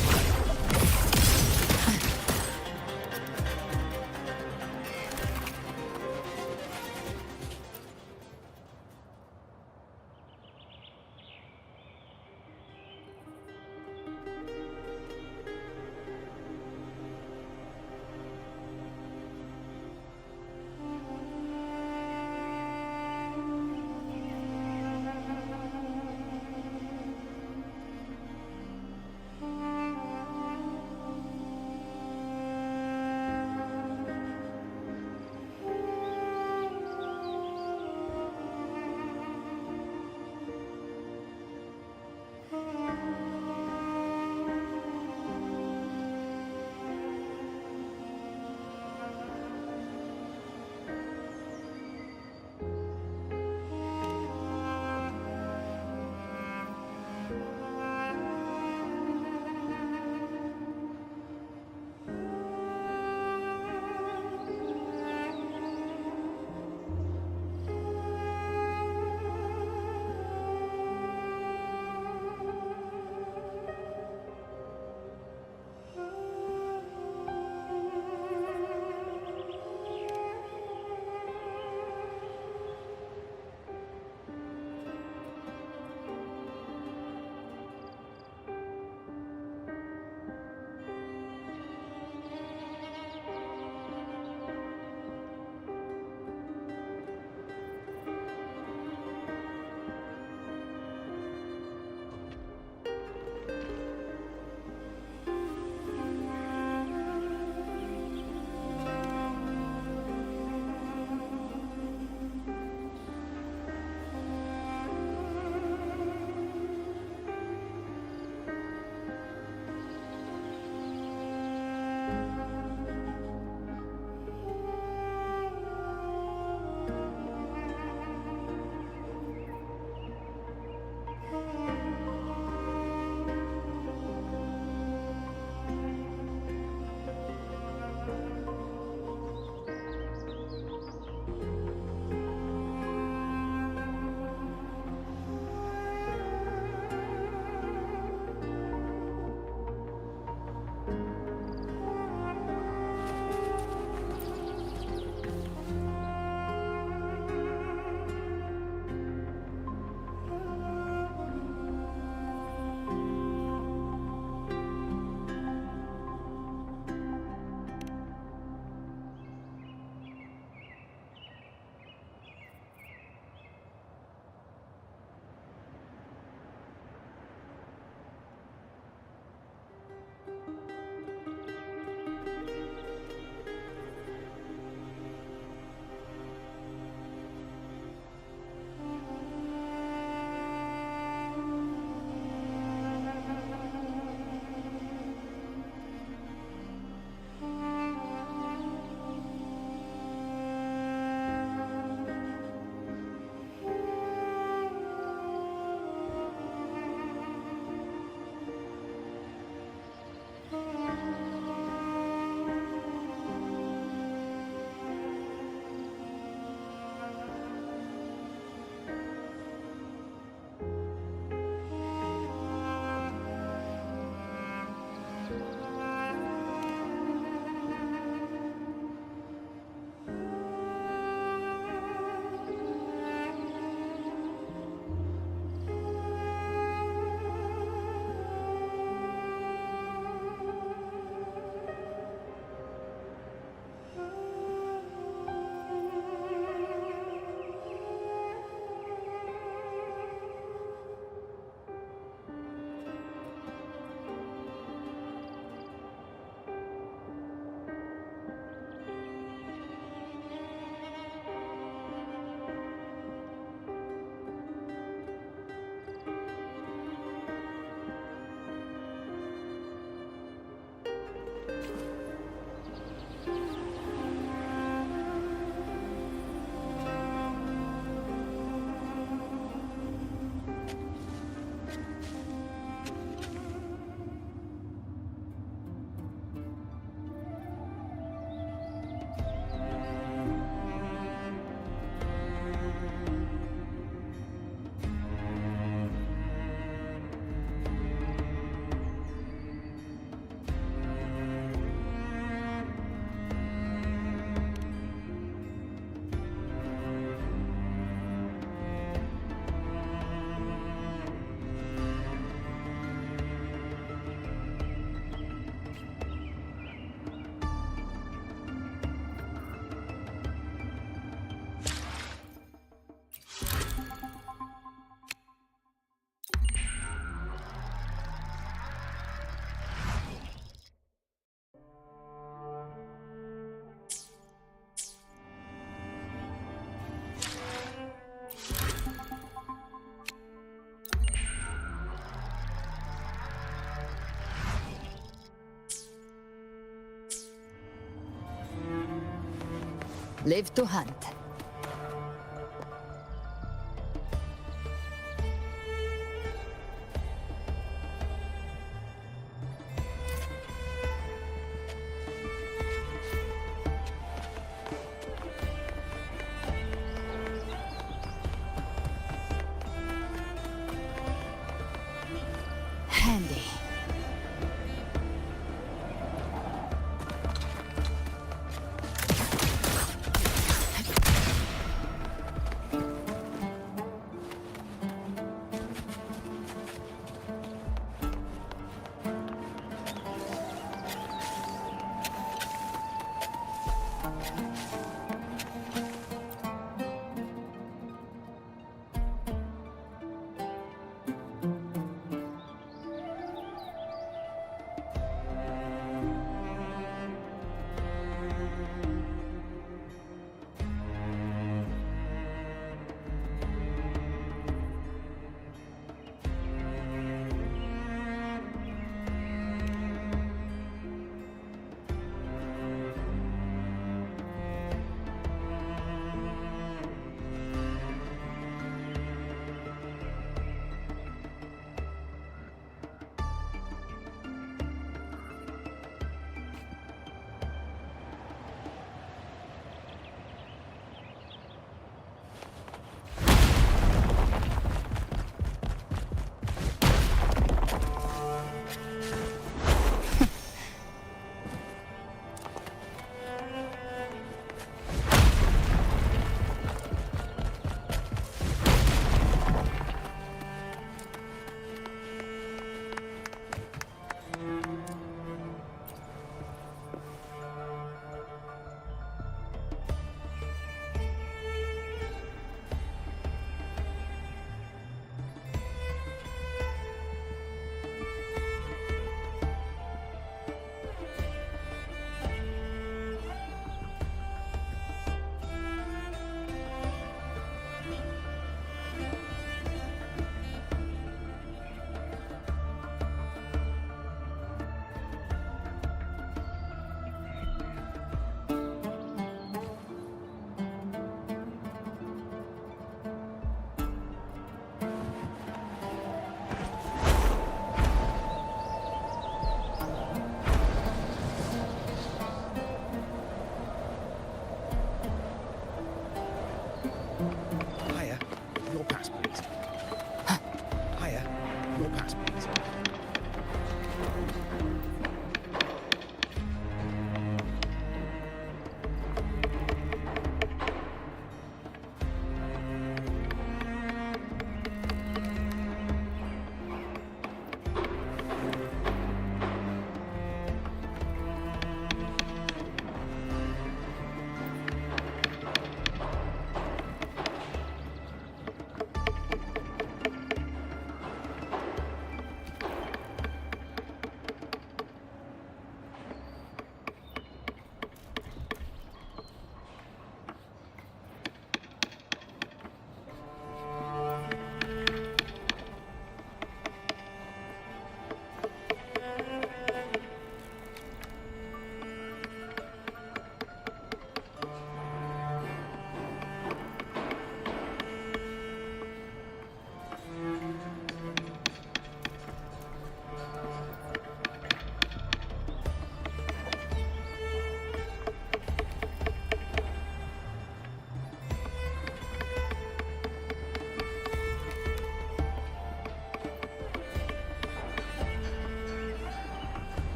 Live to hunt. Handy.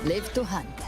Live to hunt.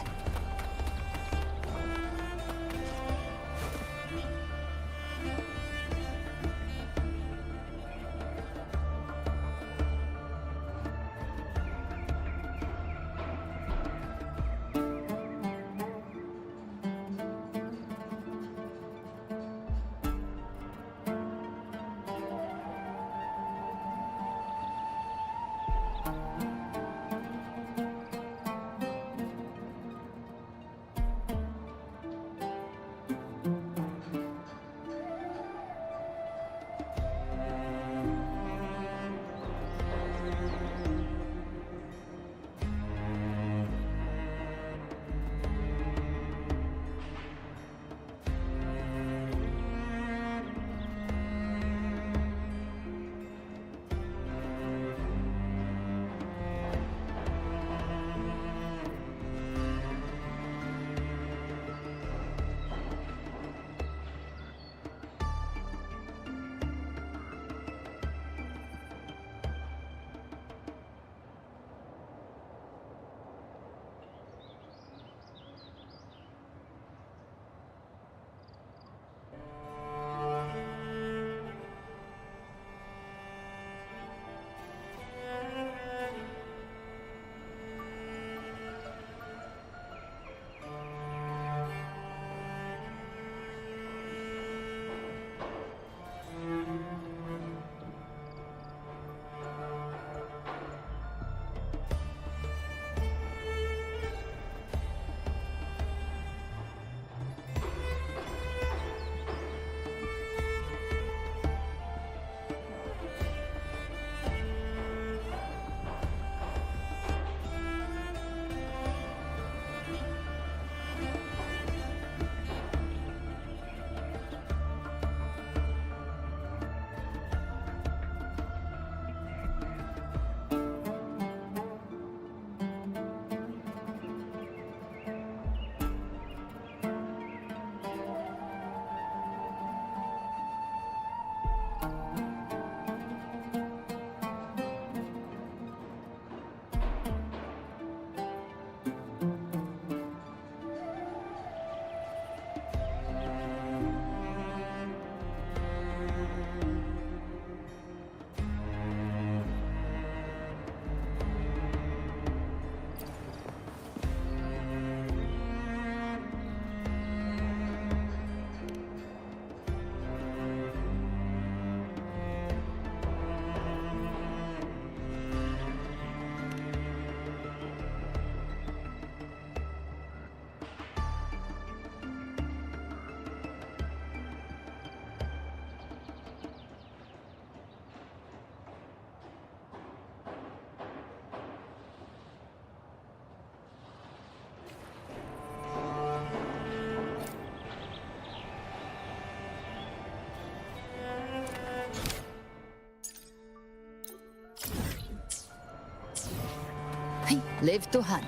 Live to hunt.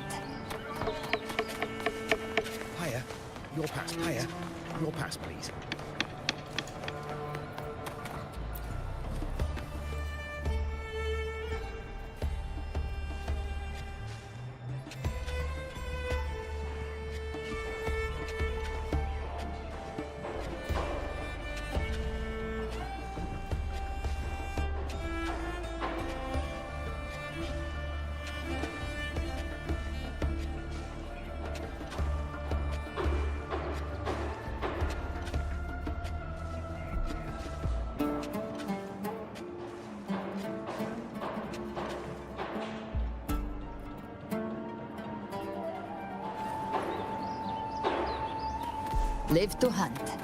Hiya. Your pass. Hiya. Your pass, please. Live to hunt.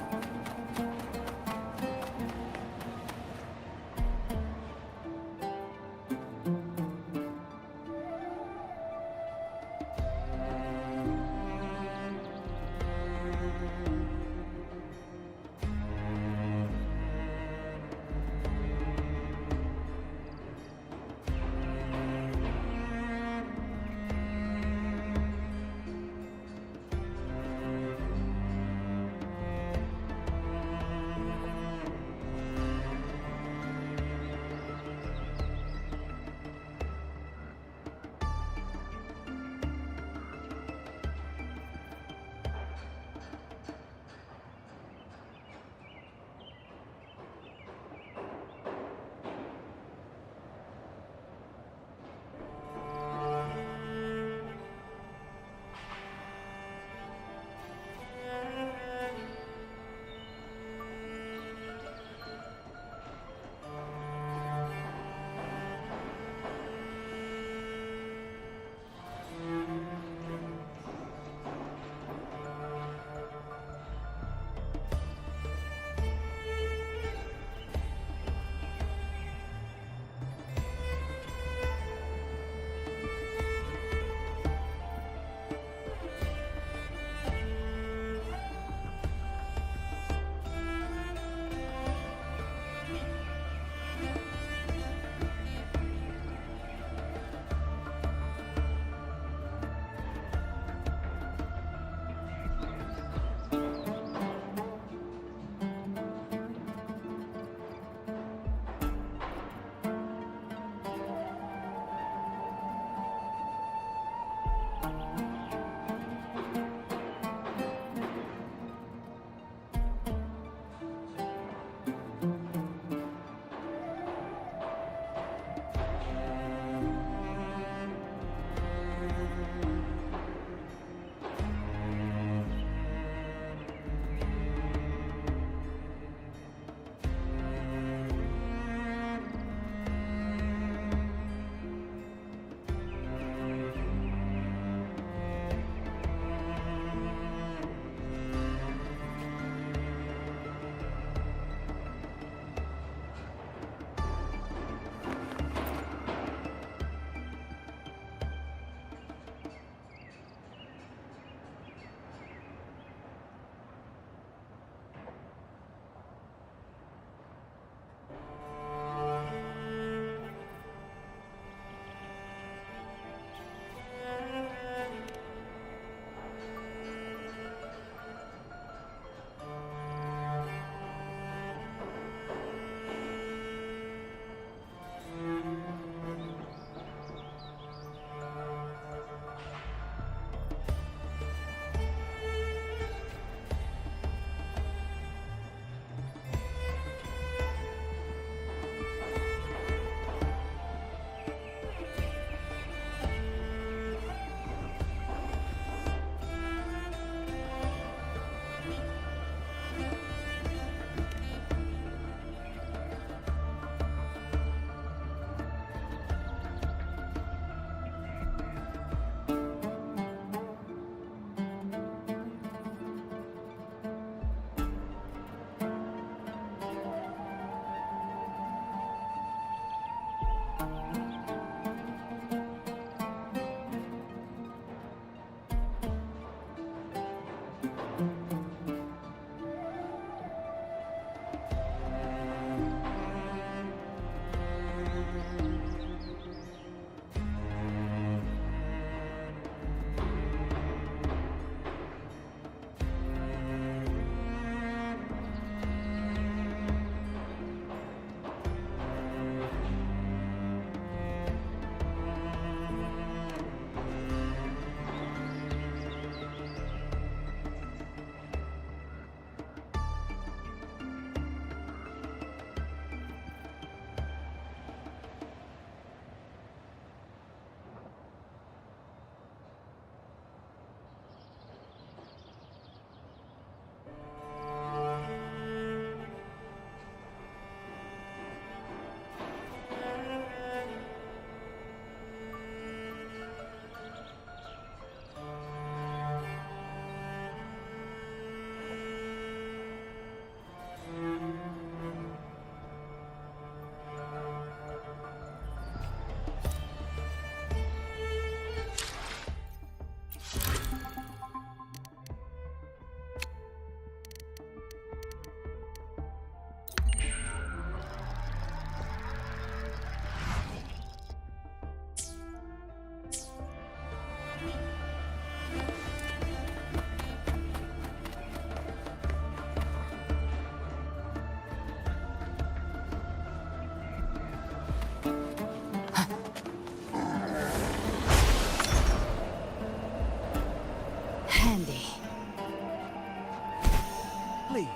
Please,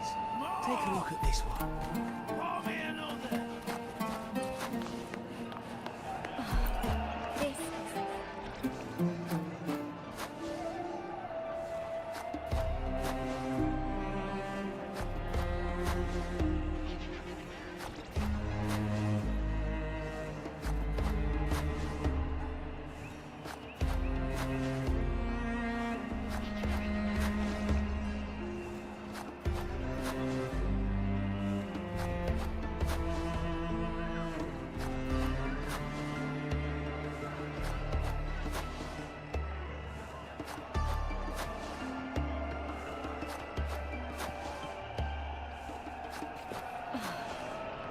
take a look at this one.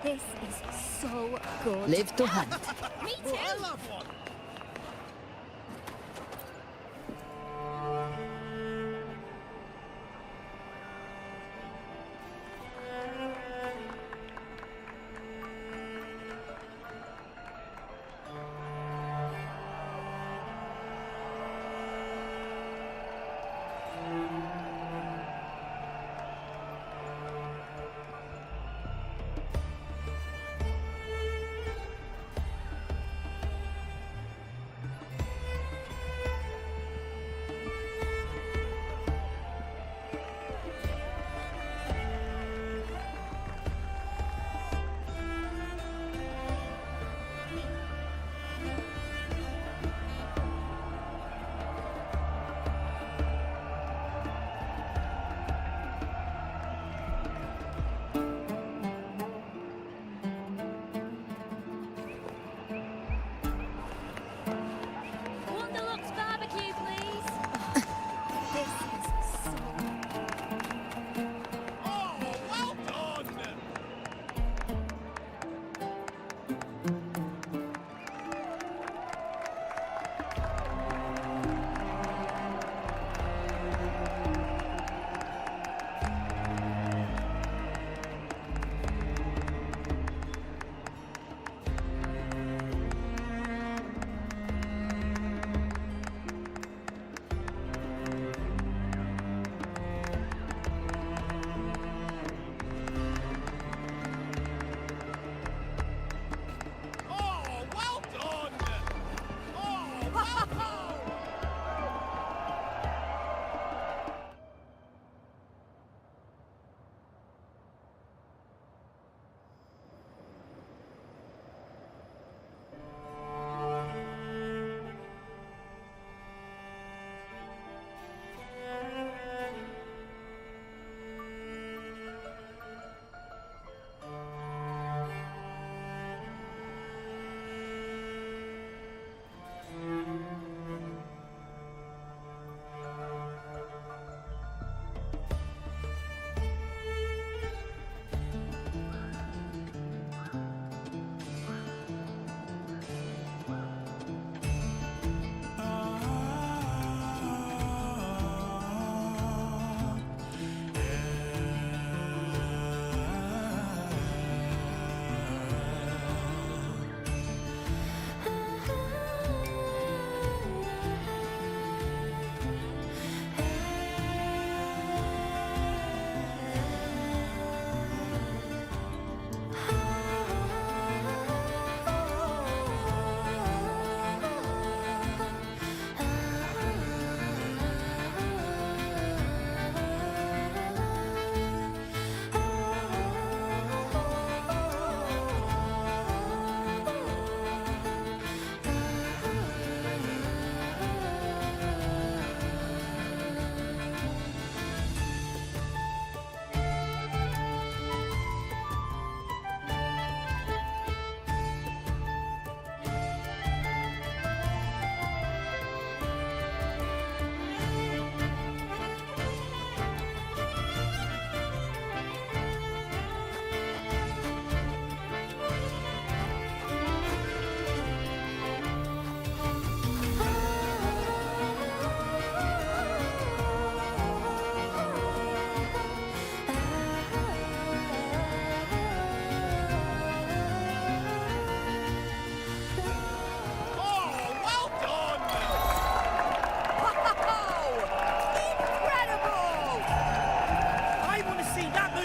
This is so good. Live to hunt. Me too. Oh, I love one.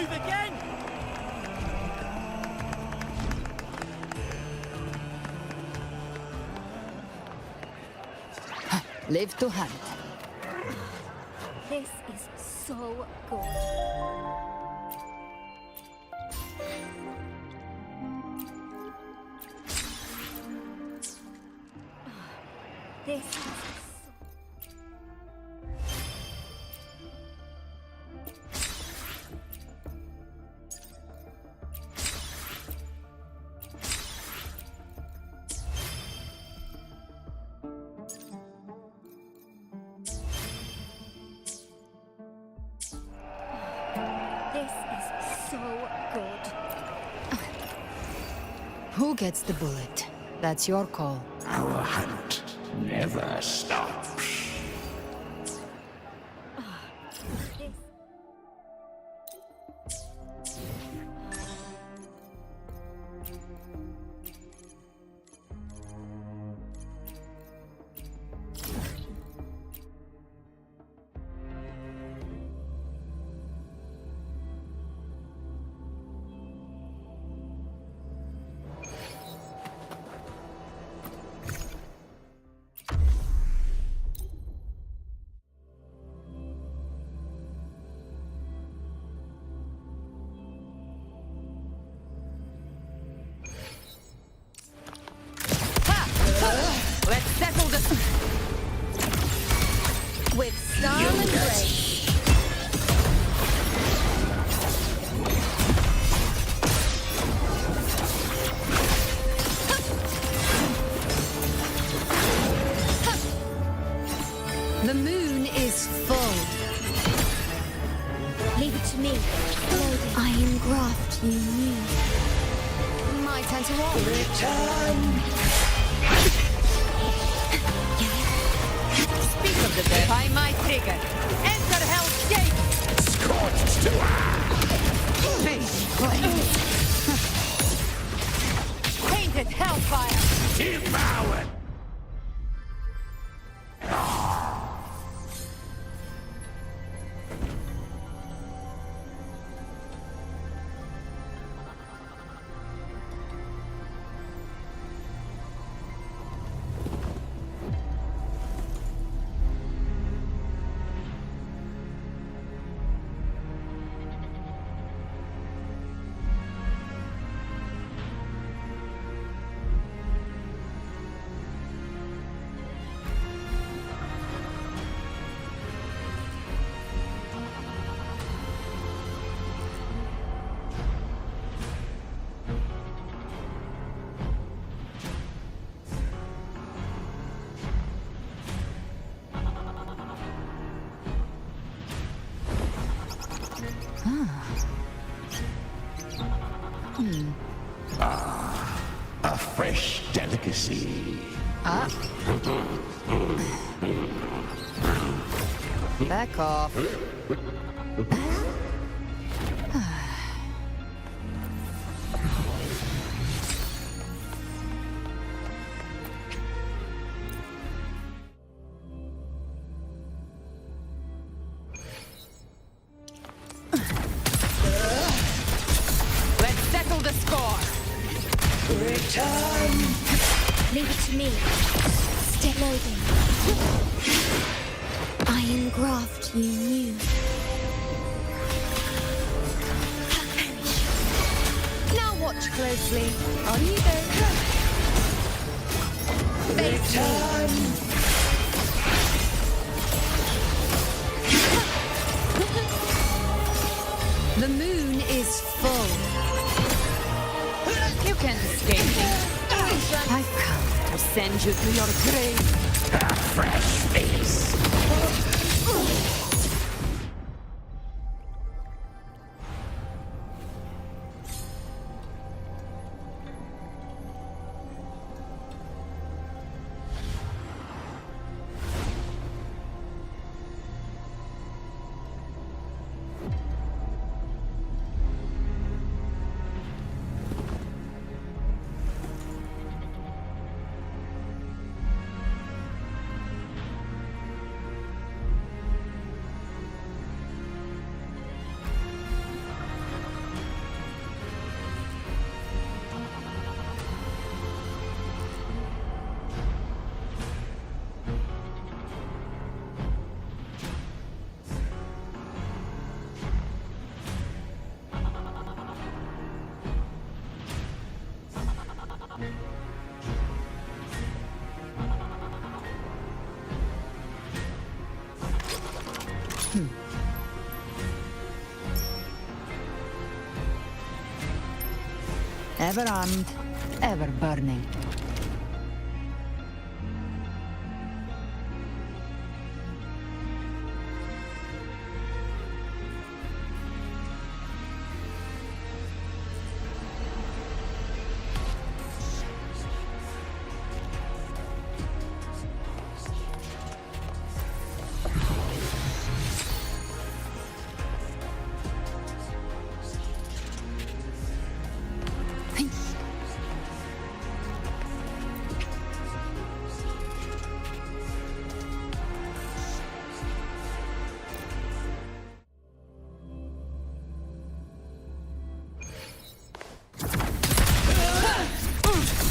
move again! Live to hunt. This is so good. This is so good. Who gets the bullet? That's your call. Our hunt never stops. Let's settle this. With style and grace. The moon is full. Leave it to me. I am graft you knew. My turn to roll. Speak of the dead. By my trigger. Enter Hell's Gate. Scorched to Face flames. Painted hellfire. devoured! A fresh delicacy. Back off. Let's settle the score. Return. Leave it to me. Step loading. I am graft you knew. Now watch closely. On you go. Face me. The moon is full. You can't escape me. I've come to send you to your grave. A fresh face. Ever armed, ever burning.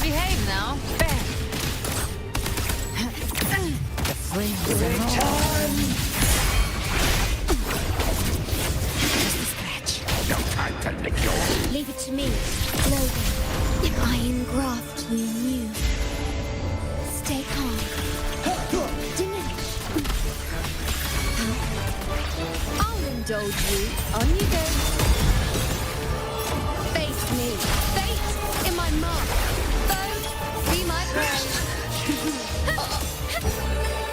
Behave now. Fair. The flames return. Just a scratch. No time to lick your... Leave it to me, Logan. I engraft you anew. Stay calm. Diminish. I'll indulge you. On you go. Face me. Fate in my mark. Foe, be my prey.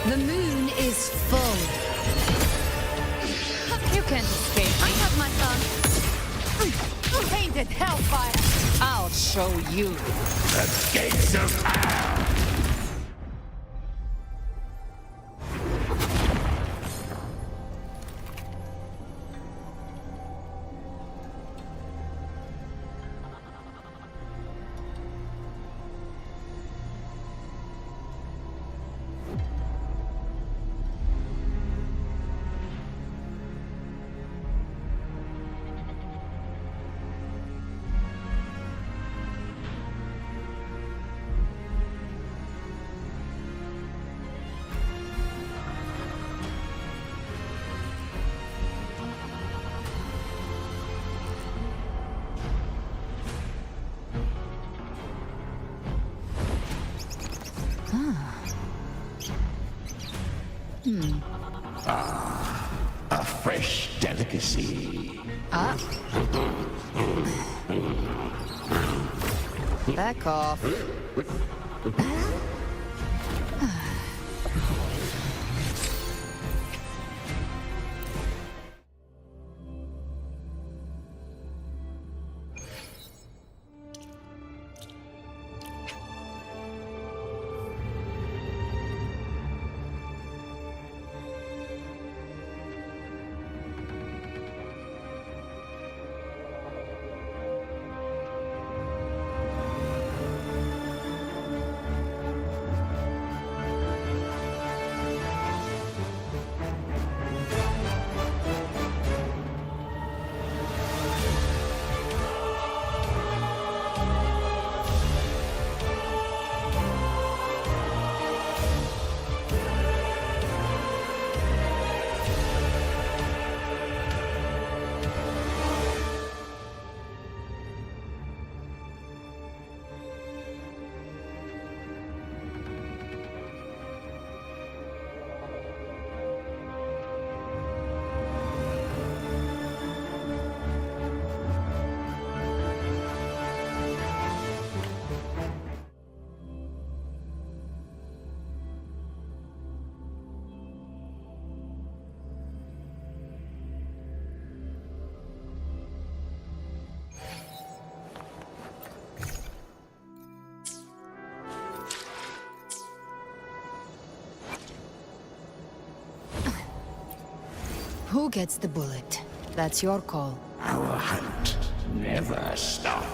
The moon is full. You can't escape. I have my fun. Painted hellfire. I'll show you. The gates of hell! A fresh delicacy. Back off. Who gets the bullet? That's your call. Our hunt never stops.